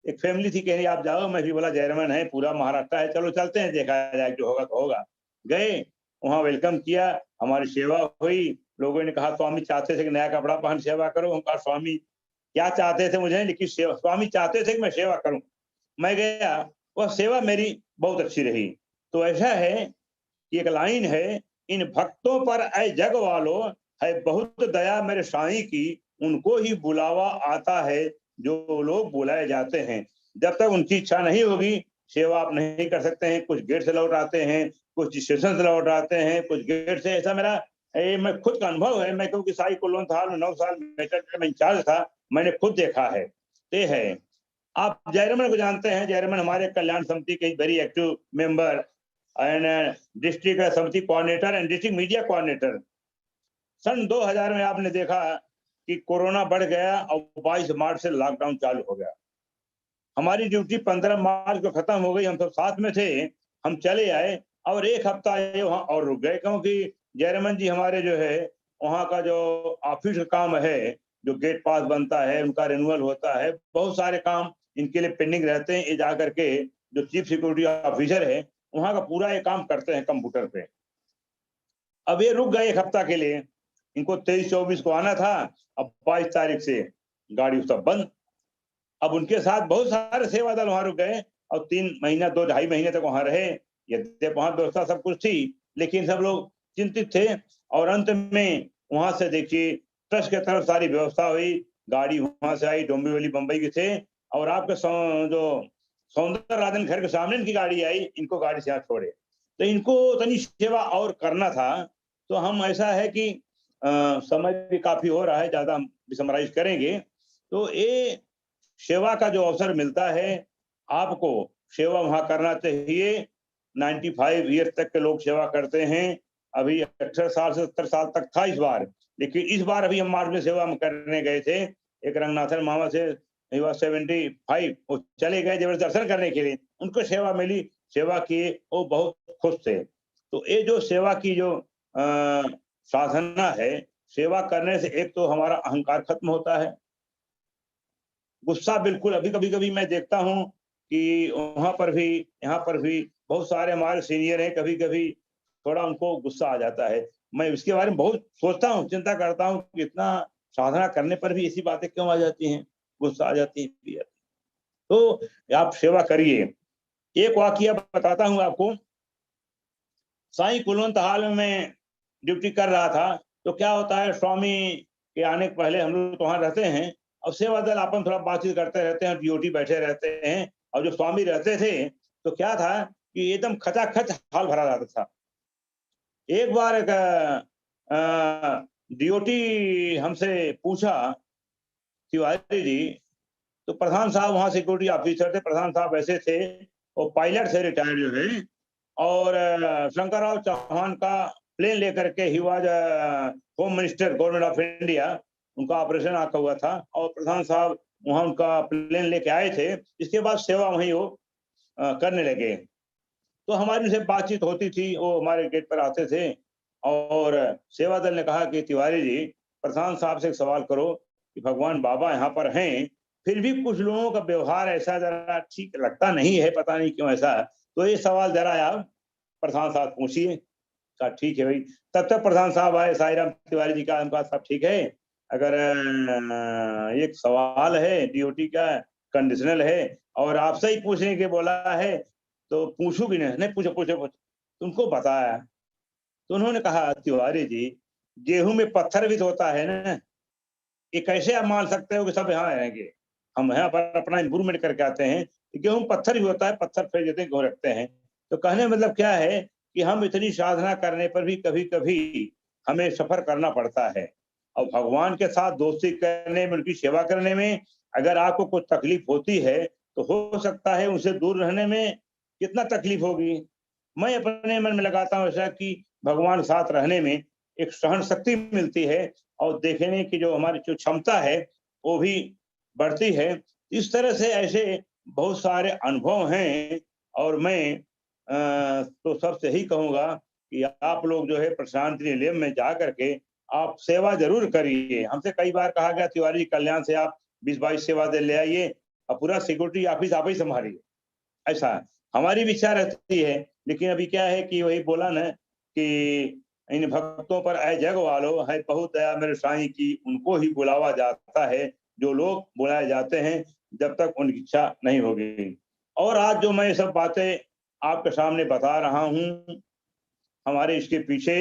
एक फैमिली थी, कह रही आप जाओ, मैं भी बोला जयरमन है, पूरा महाराष्ट्र है, चलो चलते हैं, देखा जाए जो होगा तो होगा। गए, वहां वेलकम किया, हमारी सेवा हुई। लोगों ने कहा स्वामी चाहते थे कि नया कपड़ा पहन सेवा करो। हम कहा स्वामी क्या चाहते थे मुझे, लेकिन सेवा, स्वामी चाहते थे कि मैं सेवा करूं। मैं गया, वह सेवा मेरी बहुत अच्छी रही। तो ऐसा है कि एक लाइन है, इन भक्तों पर ऐ जग वालों है बहुत दया मेरे साईं की, उनको ही बुलावा आता है जो लोग बुलाए जाते हैं। जब तक उनकी इच्छा नहीं होगी सेवा आप नहीं कर सकते हैं। कुछ गेट से लौट आते हैं, कुछ स्टेशन से लौट आते हैं, कुछ गेट से। ऐसा मेरा मैं खुद का अनुभव है। मैं क्योंकि साई कुल्लू था, 9 साल में इंचार्ज था, मैंने खुद देखा है। ये है। आप जयरमन को जानते हैं, जयरमन हमारे कल्याण समिति के very active member and district samiti coordinator and district media coordinator. सन 2000 में आपने देखा कि कोरोना बढ़ गया और 22 मार्च से लॉकडाउन चालू हो गया। हमारी ड्यूटी 15 मार्च को खत्म हो गई, हम सब साथ में थे, हम चले आए और एक हफ्ता ये वहाँ और रुक गए, क्योंकि जयरमन जी हमारे जो है वहाँ का जो ऑफिस का काम है, जो गेट पास बनता है, उनका रिन्यूअल होता है, बहुत सारे काम इनके लिए पेंडिंग रहते हैं। ये जा करके जो चीफ सिक्योरिटी ऑफिसर है वहाँ का पूरा ये काम करते हैं कंप्यूटर पे। अब ये रुक गए एक हफ्ता के लिए, इनको 23-24 को आना था, अब 22 तारीख से गाड़ी सब बंद। अब उनके साथ बहुत सारे सेवा दल वहां रुक गए और 3 महीना 2 ढाई महीने तक वहां रहे। यद्यप वहां व्यवस्था सब कुछ थी, लेकिन सब लोग चिंतित थे और अंत में वहां से देखिए ट्रस्ट की तरफ सारी व्यवस्था हुई, गाड़ी वहां से आई, डोंबिवली बम्बई के थे और आपके जो सौंदर्य राजन घर के सामने इनकी गाड़ी आई, इनको गाड़ी से यहाँ छोड़े। तो इनको तनी सेवा और करना था, तो हम ऐसा है कि समय भी काफी हो रहा है, ज्यादा हम समराइज करेंगे। तो ये सेवा का जो अवसर मिलता है आपको, सेवा वहां करना चाहिए। 95 ईयर तक के लोग सेवा करते हैं, अभी 18 साल से 70 साल तक था इस बार, लेकिन इस बार अभी हम मार्च में सेवा करने गए थे, एक रंगनाथन मामा से 75 वो चले गए जबरदस्त दर्शन करने के लिए, उनको सेवा मिली, सेवा किए, वो बहुत खुश थे। तो ये जो सेवा की जो साधना है, सेवा करने से एक तो हमारा अहंकार खत्म होता है, गुस्सा बिल्कुल। अभी कभी कभी मैं देखता हूँ कि वहां पर भी यहाँ पर भी बहुत सारे हमारे सीनियर हैं, कभी कभी थोड़ा उनको गुस्सा आ जाता है। मैं इसके बारे में बहुत सोचता हूँ, चिंता करता हूँ कि इतना साधना करने पर भी ऐसी बातें क्यों आ जाती हैं, गुस्सा आ जाती है। तो आप सेवा करिए। एक वाकया बताता हूँ आपको। साईं कुलवंत हाल में मैं ड्यूटी कर रहा था, तो क्या होता है, स्वामी के आने के पहले हम लोग तो वहां रहते हैं और सेवा दल आपन थोड़ा बातचीत करते रहते हैं, ड्यूटी बैठे रहते हैं। और जो स्वामी रहते थे तो क्या था कि एकदम खचाखच हाल भरा रहता था। एक बार ड्यूटी हमसे पूछा, तिवारी जी, तो प्रधान साहब वहां सिक्योरिटी ऑफिसर थे, प्रधान साहब ऐसे थे, वो पायलट से रिटायर्ड जो है, और शंकरराव चौहान का प्लेन लेकर के he was home minister government of India, उनका ऑपरेशन आका हुआ था और प्रधान साहब वहां उनका प्लेन लेके आए थे। इसके बाद सेवा वहीं वो करने लगे। तो हमारी उनसे बातचीत होती थी, वो हमारे गेट पर आते थे और सेवा दल ने कहा कि तिवारी जी, प्रधान साहब से एक सवाल करो कि भगवान बाबा यहाँ पर हैं, फिर भी कुछ लोगों का व्यवहार ऐसा जरा ठीक लगता नहीं है, पता नहीं क्यों ऐसा। तो ये सवाल जरा आप प्रधान साहब पूछिए। कहा ठीक है भाई। तब तक प्रधान साहब आए, साईराम तिवारी जी का, उनका सब ठीक है, अगर एक सवाल है ड्यूटी का, कंडीशनल है और आपसे ही पूछने के बोला है, तो पूछू कि नहीं? नहीं, पूछो पूछो पूछो। तुमको बताया। तो उन्होंने कहा, तिवारी जी, गेहूं में पत्थर भी तो होता है ना, ये कैसे आप मान सकते हो कि सब यहाँ रहेंगे? हम यहाँ पर अपना इम्प्रूवमेंट करके आते हैं, गेहूं पत्थर भी होता है, पत्थर फेंक देते हैं, गेहूं रखते हैं। तो कहने मतलब क्या है कि हम इतनी साधना करने पर भी कभी कभी हमें सफर करना पड़ता है, और भगवान के साथ दोस्ती करने में, उनकी सेवा करने में अगर आपको कुछ तकलीफ होती है तो हो सकता है उनसे दूर रहने में कितना तकलीफ होगी। मैं अपने मन में लगाता हूँ ऐसा कि भगवान साथ रहने में एक सहन शक्ति मिलती है और देखने की जो हमारी जो क्षमता है वो भी बढ़ती है। इस तरह से ऐसे बहुत सारे अनुभव हैं और मैं तो सबसे ही कहूंगा कि आप लोग जो है प्रशांति निलयम में जा करके आप सेवा जरूर करिए। हमसे कई बार कहा गया, तिवारी कल्याण से आप 20-22 सेवा दे ले आइए और पूरा सिक्योरिटी ऑफिस आप ही संभालिए, ऐसा है। हमारी भी इच्छा रहती है, लेकिन अभी क्या है कि वही बोला ना कि इन भक्तों पर ऐ जग वालो है बहुत दया मेरे साईं की, उनको ही बुलावा जाता है, जो लोग बुलाए जाते हैं जब तक उनकी इच्छा नहीं होगी। और आज जो मैं सब बातें आपके सामने बता रहा हूँ, हमारे इसके पीछे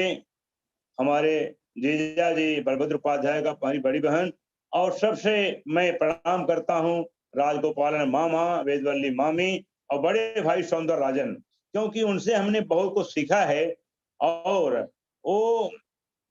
हमारे जीजा जी बलभद्र उपाध्याय का, हमारी बड़ी बहन, और सबसे मैं प्रणाम करता हूँ राजगोपालन मामा, वेदवल्ली मामी और बड़े भाई सौंदर राजन, क्योंकि उनसे हमने बहुत कुछ सीखा है। और वो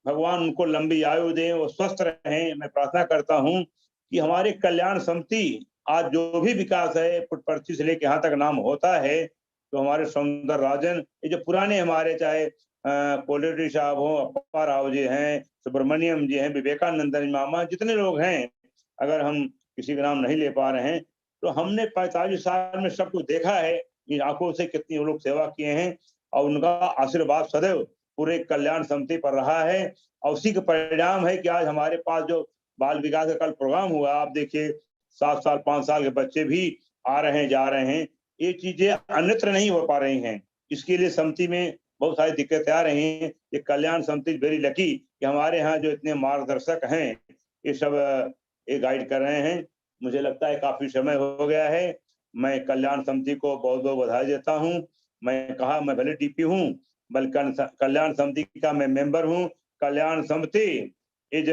भगवान उनको लंबी आयु दें, वो स्वस्थ रहें। मैं प्रार्थना करता हूँ कि हमारे कल्याण समिति आज जो भी विकास है, पुटपर्ची से लेकर यहाँ तक नाम होता है, तो हमारे सौंदर राजन, ये जो पुराने हमारे चाहे कोलेटी साहब हो, अप्पा राव जी हैं, सुब्रमण्यम जी हैं, विवेकानंद मामा, जितने लोग हैं, अगर हम किसी का नाम नहीं ले पा रहे हैं तो हमने 45 साल में सब कुछ देखा है, इन आंखों से कितनी वो लोग सेवा किए हैं, और उनका आशीर्वाद सदैव पूरे कल्याण समिति पर रहा है। और उसी का परिणाम है कि आज हमारे पास जो बाल विकास का कल प्रोग्राम हुआ, आप देखिए 7 साल 5 साल के बच्चे भी आ रहे हैं, जा रहे हैं। ये चीजें अन्यत्र नहीं हो पा रही हैं। इसके लिए समिति में बहुत सारी दिक्कतें आ रही हैं। ये कल्याण समिति वेरी लकी कि हमारे यहाँ जो इतने मार्गदर्शक हैं, ये सब ये गाइड कर रहे हैं। मुझे लगता है काफी समय हो गया है। मैं कल्याण समिति को बहुत बहुत बधाई देता हूँ। मैं कहा मैं भले डीपी हूँ, बल्कि कल्याण समिति का मैं मेंबर हूँ। कल्याण समिति इज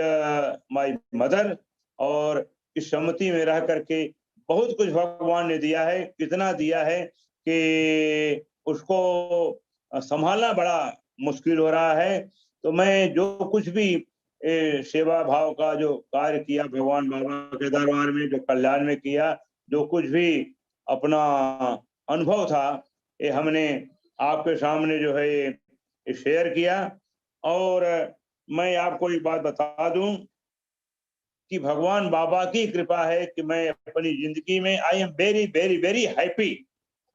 माय मदर, और इस समिति में रह करके बहुत कुछ भगवान ने दिया है। कितना दिया है कि उसको संभालना बड़ा मुश्किल हो रहा है। तो मैं जो कुछ भी सेवा भाव का जो कार्य किया भगवान बाबा के दरबार में, जो कल्याण में किया, जो कुछ भी अपना अनुभव था, ये हमने आपके सामने जो है ये शेयर किया। और मैं आपको एक बात बता दूं कि भगवान बाबा की कृपा है कि मैं अपनी जिंदगी में I am very very very happy,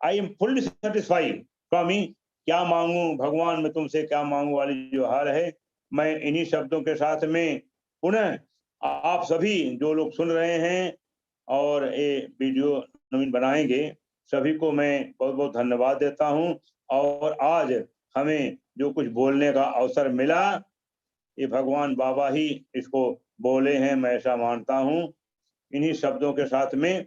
I am fully satisfied. स्वामी क्या मांगू भगवान, मैं तुमसे क्या मांगू वाली जो हाल है, मैं इन्हीं शब्दों के साथ में पुनः आप सभी जो लोग सुन रहे हैं और ये वीडियो नवीन बनाएंगे, सभी को मैं बहुत बहुत धन्यवाद देता हूं। और आज हमें जो कुछ बोलने का अवसर मिला, ये भगवान बाबा ही इसको बोले हैं, मैं ऐसा मानता हूं। इन्हीं शब्दों के साथ में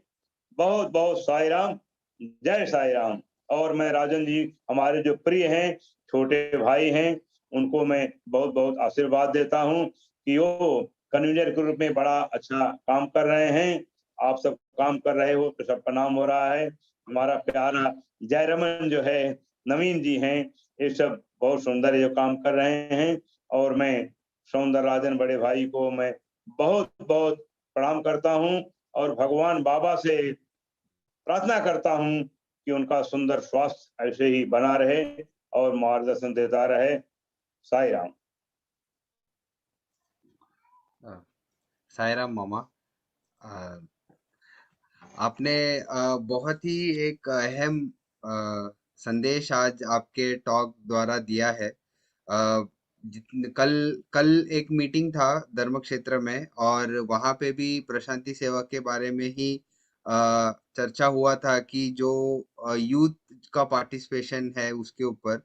बहुत बहुत साई राम, जय साई राम। और मैं राजन जी हमारे जो प्रिय हैं, छोटे भाई हैं, उनको मैं बहुत बहुत आशीर्वाद देता हूं कि वो कन्वीनर के रूप में बड़ा अच्छा काम कर रहे हैं। आप सब काम कर रहे हो तो सबका नाम हो रहा है। हमारा प्यारा जयरमन जो है, नवीन जी हैं, ये सब बहुत सुंदर जो काम कर रहे हैं। और मैं सौंदर राजन बड़े भाई को मैं बहुत बहुत प्रणाम करता हूं, और भगवान बाबा से प्रार्थना करता हूं कि उनका सुंदर स्वास्थ्य ऐसे ही बना रहे और मार्गदर्शन देता रहे। साई राम। साई राम मामा। अ, आपने बहुत ही एक अहम संदेश आज आपके टॉक द्वारा दिया है। कल कल एक मीटिंग था धर्म क्षेत्र में, और वहाँ पे भी प्रशांति सेवा के बारे में ही चर्चा हुआ था कि जो यूथ का पार्टिसिपेशन है उसके ऊपर।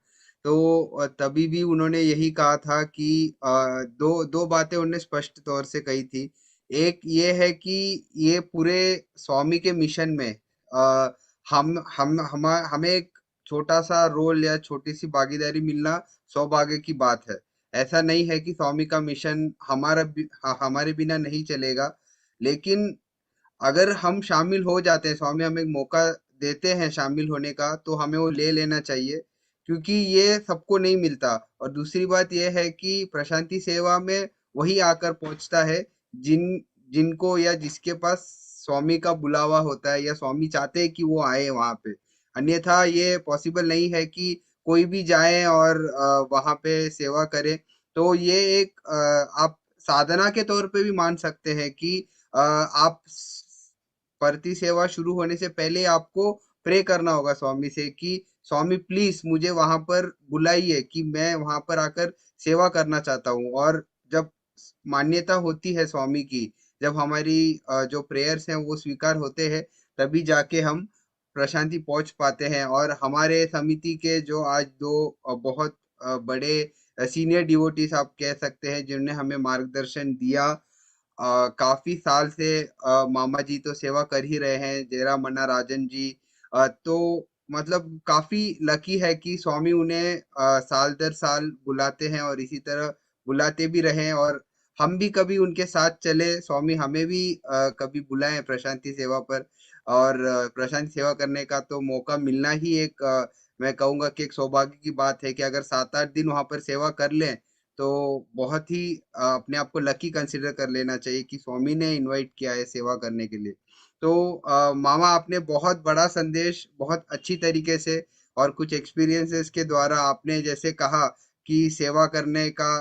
तो तभी भी उन्होंने यही कहा था कि दो दो बातें उन्होंने स्पष्ट तौर से कही थी। एक ये है कि ये पूरे स्वामी के मिशन में आ, हमें एक छोटा सा रोल या छोटी सी भागीदारी मिलना सौभाग्य की बात है। ऐसा नहीं है कि स्वामी का मिशन हमारे बिना नहीं चलेगा, लेकिन अगर हम शामिल हो जाते हैं, स्वामी हमें एक मौका देते हैं शामिल होने का, तो हमें वो ले लेना चाहिए, क्योंकि ये सबको नहीं मिलता। और दूसरी बात ये है कि प्रशांति सेवा में वही आकर पहुंचता है जिन जिनको या जिसके पास स्वामी का बुलावा होता है, या स्वामी चाहते हैं कि वो आए वहां पे। अन्यथा ये पॉसिबल नहीं है कि कोई भी जाए और वहां पे सेवा करे। तो ये एक आप साधना के तौर पे भी मान सकते हैं कि आप परती सेवा शुरू होने से पहले आपको प्रे करना होगा स्वामी से कि स्वामी प्लीज मुझे वहां पर बुलाइए, कि मैं वहां पर आकर सेवा करना चाहता हूँ। और जब मान्यता होती है स्वामी की, जब हमारी जो प्रेयर्स हैं वो स्वीकार होते हैं, तभी जाके हम प्रशांति पहुंच पाते हैं। और हमारे समिति के जो आज दो बहुत बड़े सीनियर डिवोटीज आप कह सकते हैं, जिन्होंने हमें मार्गदर्शन दिया। काफी साल से मामा जी तो सेवा कर ही रहे हैं, जयराम मन्ना राजन जी। तो मतलब काफी लकी है कि स्वामी उन्हें साल दर साल बुलाते हैं, और इसी तरह बुलाते भी रहे। और हम भी कभी उनके साथ चले, स्वामी हमें भी कभी बुलाएं प्रशांति सेवा पर। और प्रशांति सेवा करने का तो मौका मिलना ही एक मैं कहूंगा कि एक सौभाग्य की बात है, कि अगर 7-8 दिन वहां पर सेवा कर लें, तो बहुत ही अपने आप को लकी कंसिडर कर लेना चाहिए कि स्वामी ने इनवाइट किया है सेवा करने के लिए। तो मामा आपने बहुत बड़ा संदेश बहुत अच्छी तरीके से और कुछ एक्सपीरियंसेस के द्वारा आपने जैसे कहा कि सेवा करने का,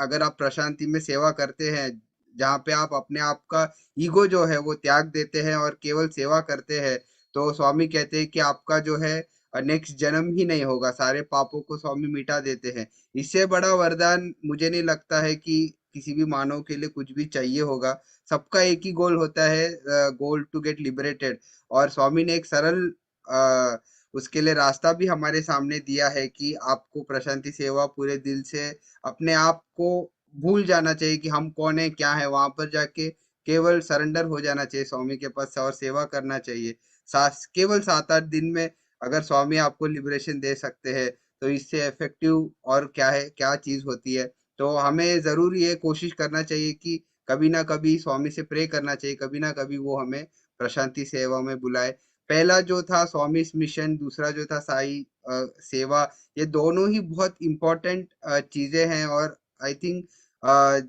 अगर आप प्रशांति में सेवा करते हैं, जहाँ पे आप अपने आप का ईगो जो है वो त्याग देते हैं और केवल सेवा करते हैं, तो स्वामी कहते हैं कि आपका जो है नेक्स्ट जन्म ही नहीं होगा, सारे पापों को स्वामी मिटा देते हैं। इससे बड़ा वरदान मुझे नहीं लगता है कि किसी भी मानव के लिए कुछ भी चाहिए होगा। सबका एक ही गोल होता है, गोल टू गेट लिबरेटेड। और स्वामी ने एक सरल अ, उसके लिए रास्ता भी हमारे सामने दिया है कि आपको प्रशांति सेवा पूरे दिल से अपने आप को भूल जाना चाहिए कि हम कौन है क्या है, वहां पर जाके केवल सरेंडर हो जाना चाहिए स्वामी के पास और सेवा करना चाहिए। केवल 7-8 दिन में अगर स्वामी आपको लिबरेशन दे सकते हैं, तो इससे इफेक्टिव और क्या है, क्या चीज होती है। तो हमें जरूर ये कोशिश करना चाहिए कि कभी ना कभी स्वामी से प्रे करना चाहिए, कभी ना कभी वो हमें प्रशांति सेवा में बुलाए। पहला जो था स्वामी मिशन, दूसरा जो था साई सेवा, ये दोनों ही बहुत इम्पोर्टेंट चीजें हैं। और आई थिंक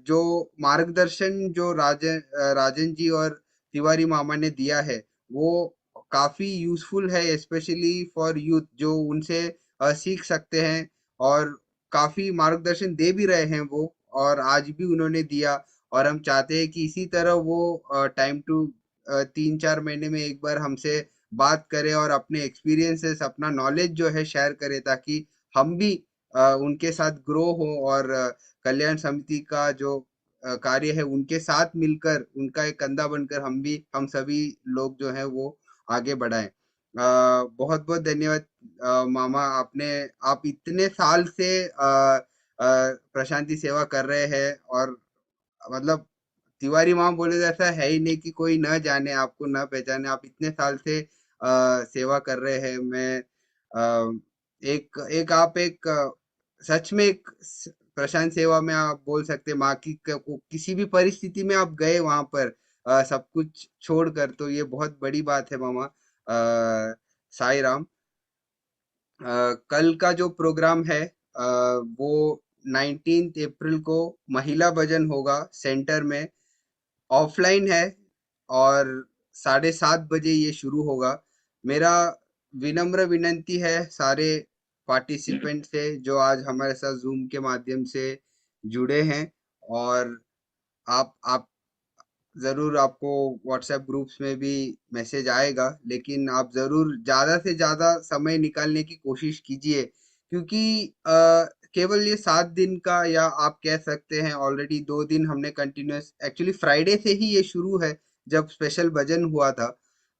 जो मार्गदर्शन जो राजन जी और तिवारी मामा ने दिया है, वो काफी यूजफुल है, स्पेशली फॉर यूथ जो उनसे सीख सकते हैं। और काफी मार्गदर्शन दे भी रहे हैं वो, और आज भी उन्होंने दिया। और हम चाहते हैं कि इसी तरह वो टाइम टू 3-4 महीने में एक बार हमसे बात करे और अपने एक्सपीरियंसेस, अपना नॉलेज जो है शेयर करे, ताकि हम भी उनके साथ ग्रो हो और कल्याण समिति का जो कार्य है उनके साथ मिलकर, उनका एक कंधा बनकर हम सभी लोग जो है वो आगे बढ़ाएं। बहुत बहुत धन्यवाद मामा, आप इतने साल से प्रशांति सेवा कर रहे हैं। और मतलब तिवारी माँ बोले तो ऐसा है ही नहीं कि कोई न जाने आपको, न पहचाने। आप इतने साल से सेवा कर रहे हैं। मैं एक एक आप एक सच में एक प्रशांत सेवा में आप बोल सकते हैं, माँ की किसी भी परिस्थिति में आप गए वहां पर सब कुछ छोड़कर, तो ये बहुत बड़ी बात है मामा। साई राम। कल का जो प्रोग्राम है वो 19 अप्रैल को महिला भजन होगा सेंटर में, ऑफलाइन है, और 7:30 बजे ये शुरू होगा। मेरा विनम्र विनंती है सारे पार्टिसिपेंट से जो आज हमारे साथ जूम के माध्यम से जुड़े हैं, और आप ज़रूर, आपको व्हाट्सएप ग्रुप्स में भी मैसेज आएगा, लेकिन आप ज़रूर ज़्यादा से ज़्यादा समय निकालने की कोशिश कीजिए, क्योंकि केवल ये 7 दिन का, या आप कह सकते हैं ऑलरेडी 2 दिन हमने कंटिन्यूस, एक्चुअली फ्राइडे से ही ये शुरू है जब स्पेशल भजन हुआ था।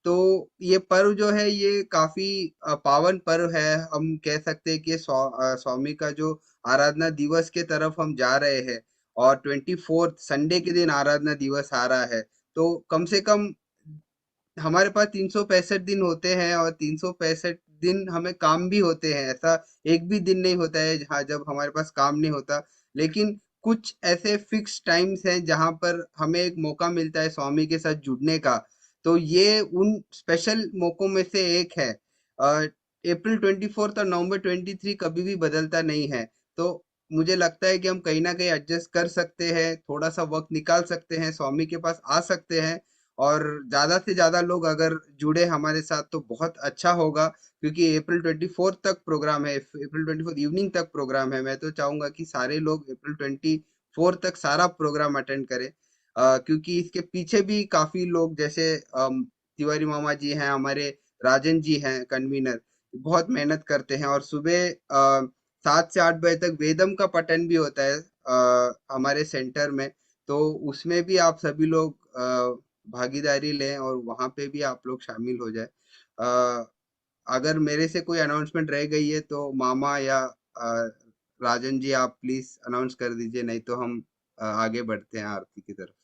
तो ये पर्व जो है ये काफी पावन पर्व है। हम कह सकते हैं कि स्वामी का जो आराधना दिवस के तरफ हम जा रहे हैं, और 24 संडे के दिन आराधना दिवस आ रहा है। तो कम से कम हमारे पास 365 दिन होते हैं, और 365 दिन हमें काम भी होते हैं। ऐसा एक भी दिन नहीं होता है जहाँ जब हमारे पास काम नहीं होता। लेकिन कुछ ऐसे फिक्स टाइम्स हैं जहाँ पर हमें एक मौका मिलता है स्वामी के साथ जुड़ने का। तो ये उन स्पेशल मौकों में से एक है। अप्रैल 24 और नवंबर 23 कभी भी बदलता नहीं है। तो मुझे लगता है कि हम कहीं ना कहीं एडजस्ट कर सकते हैं, थोड़ा सा वक्त निकाल सकते हैं, स्वामी के पास आ सकते हैं। और ज्यादा से ज्यादा लोग अगर जुड़े हमारे साथ तो बहुत अच्छा होगा, क्योंकि अप्रैल 24 तक प्रोग्राम है, अप्रैल 24 इवनिंग तक प्रोग्राम है। मैं तो चाहूंगा कि सारे लोग अप्रैल 24 तक सारा प्रोग्राम अटेंड करें, क्योंकि इसके पीछे भी काफी लोग, जैसे तिवारी मामा जी हैं हमारे, राजन जी हैं कन्वीनर, बहुत मेहनत करते हैं। और सुबह 7 से 8 बजे तक वेदम का पठन भी होता है हमारे सेंटर में। तो उसमें भी आप सभी लोग भागीदारी लें, और वहां पे भी आप लोग शामिल हो जाए। अगर मेरे से कोई अनाउंसमेंट रह गई है तो मामा या राजन जी आप प्लीज अनाउंस कर दीजिए, नहीं तो हम आगे बढ़ते हैं आरती की तरफ।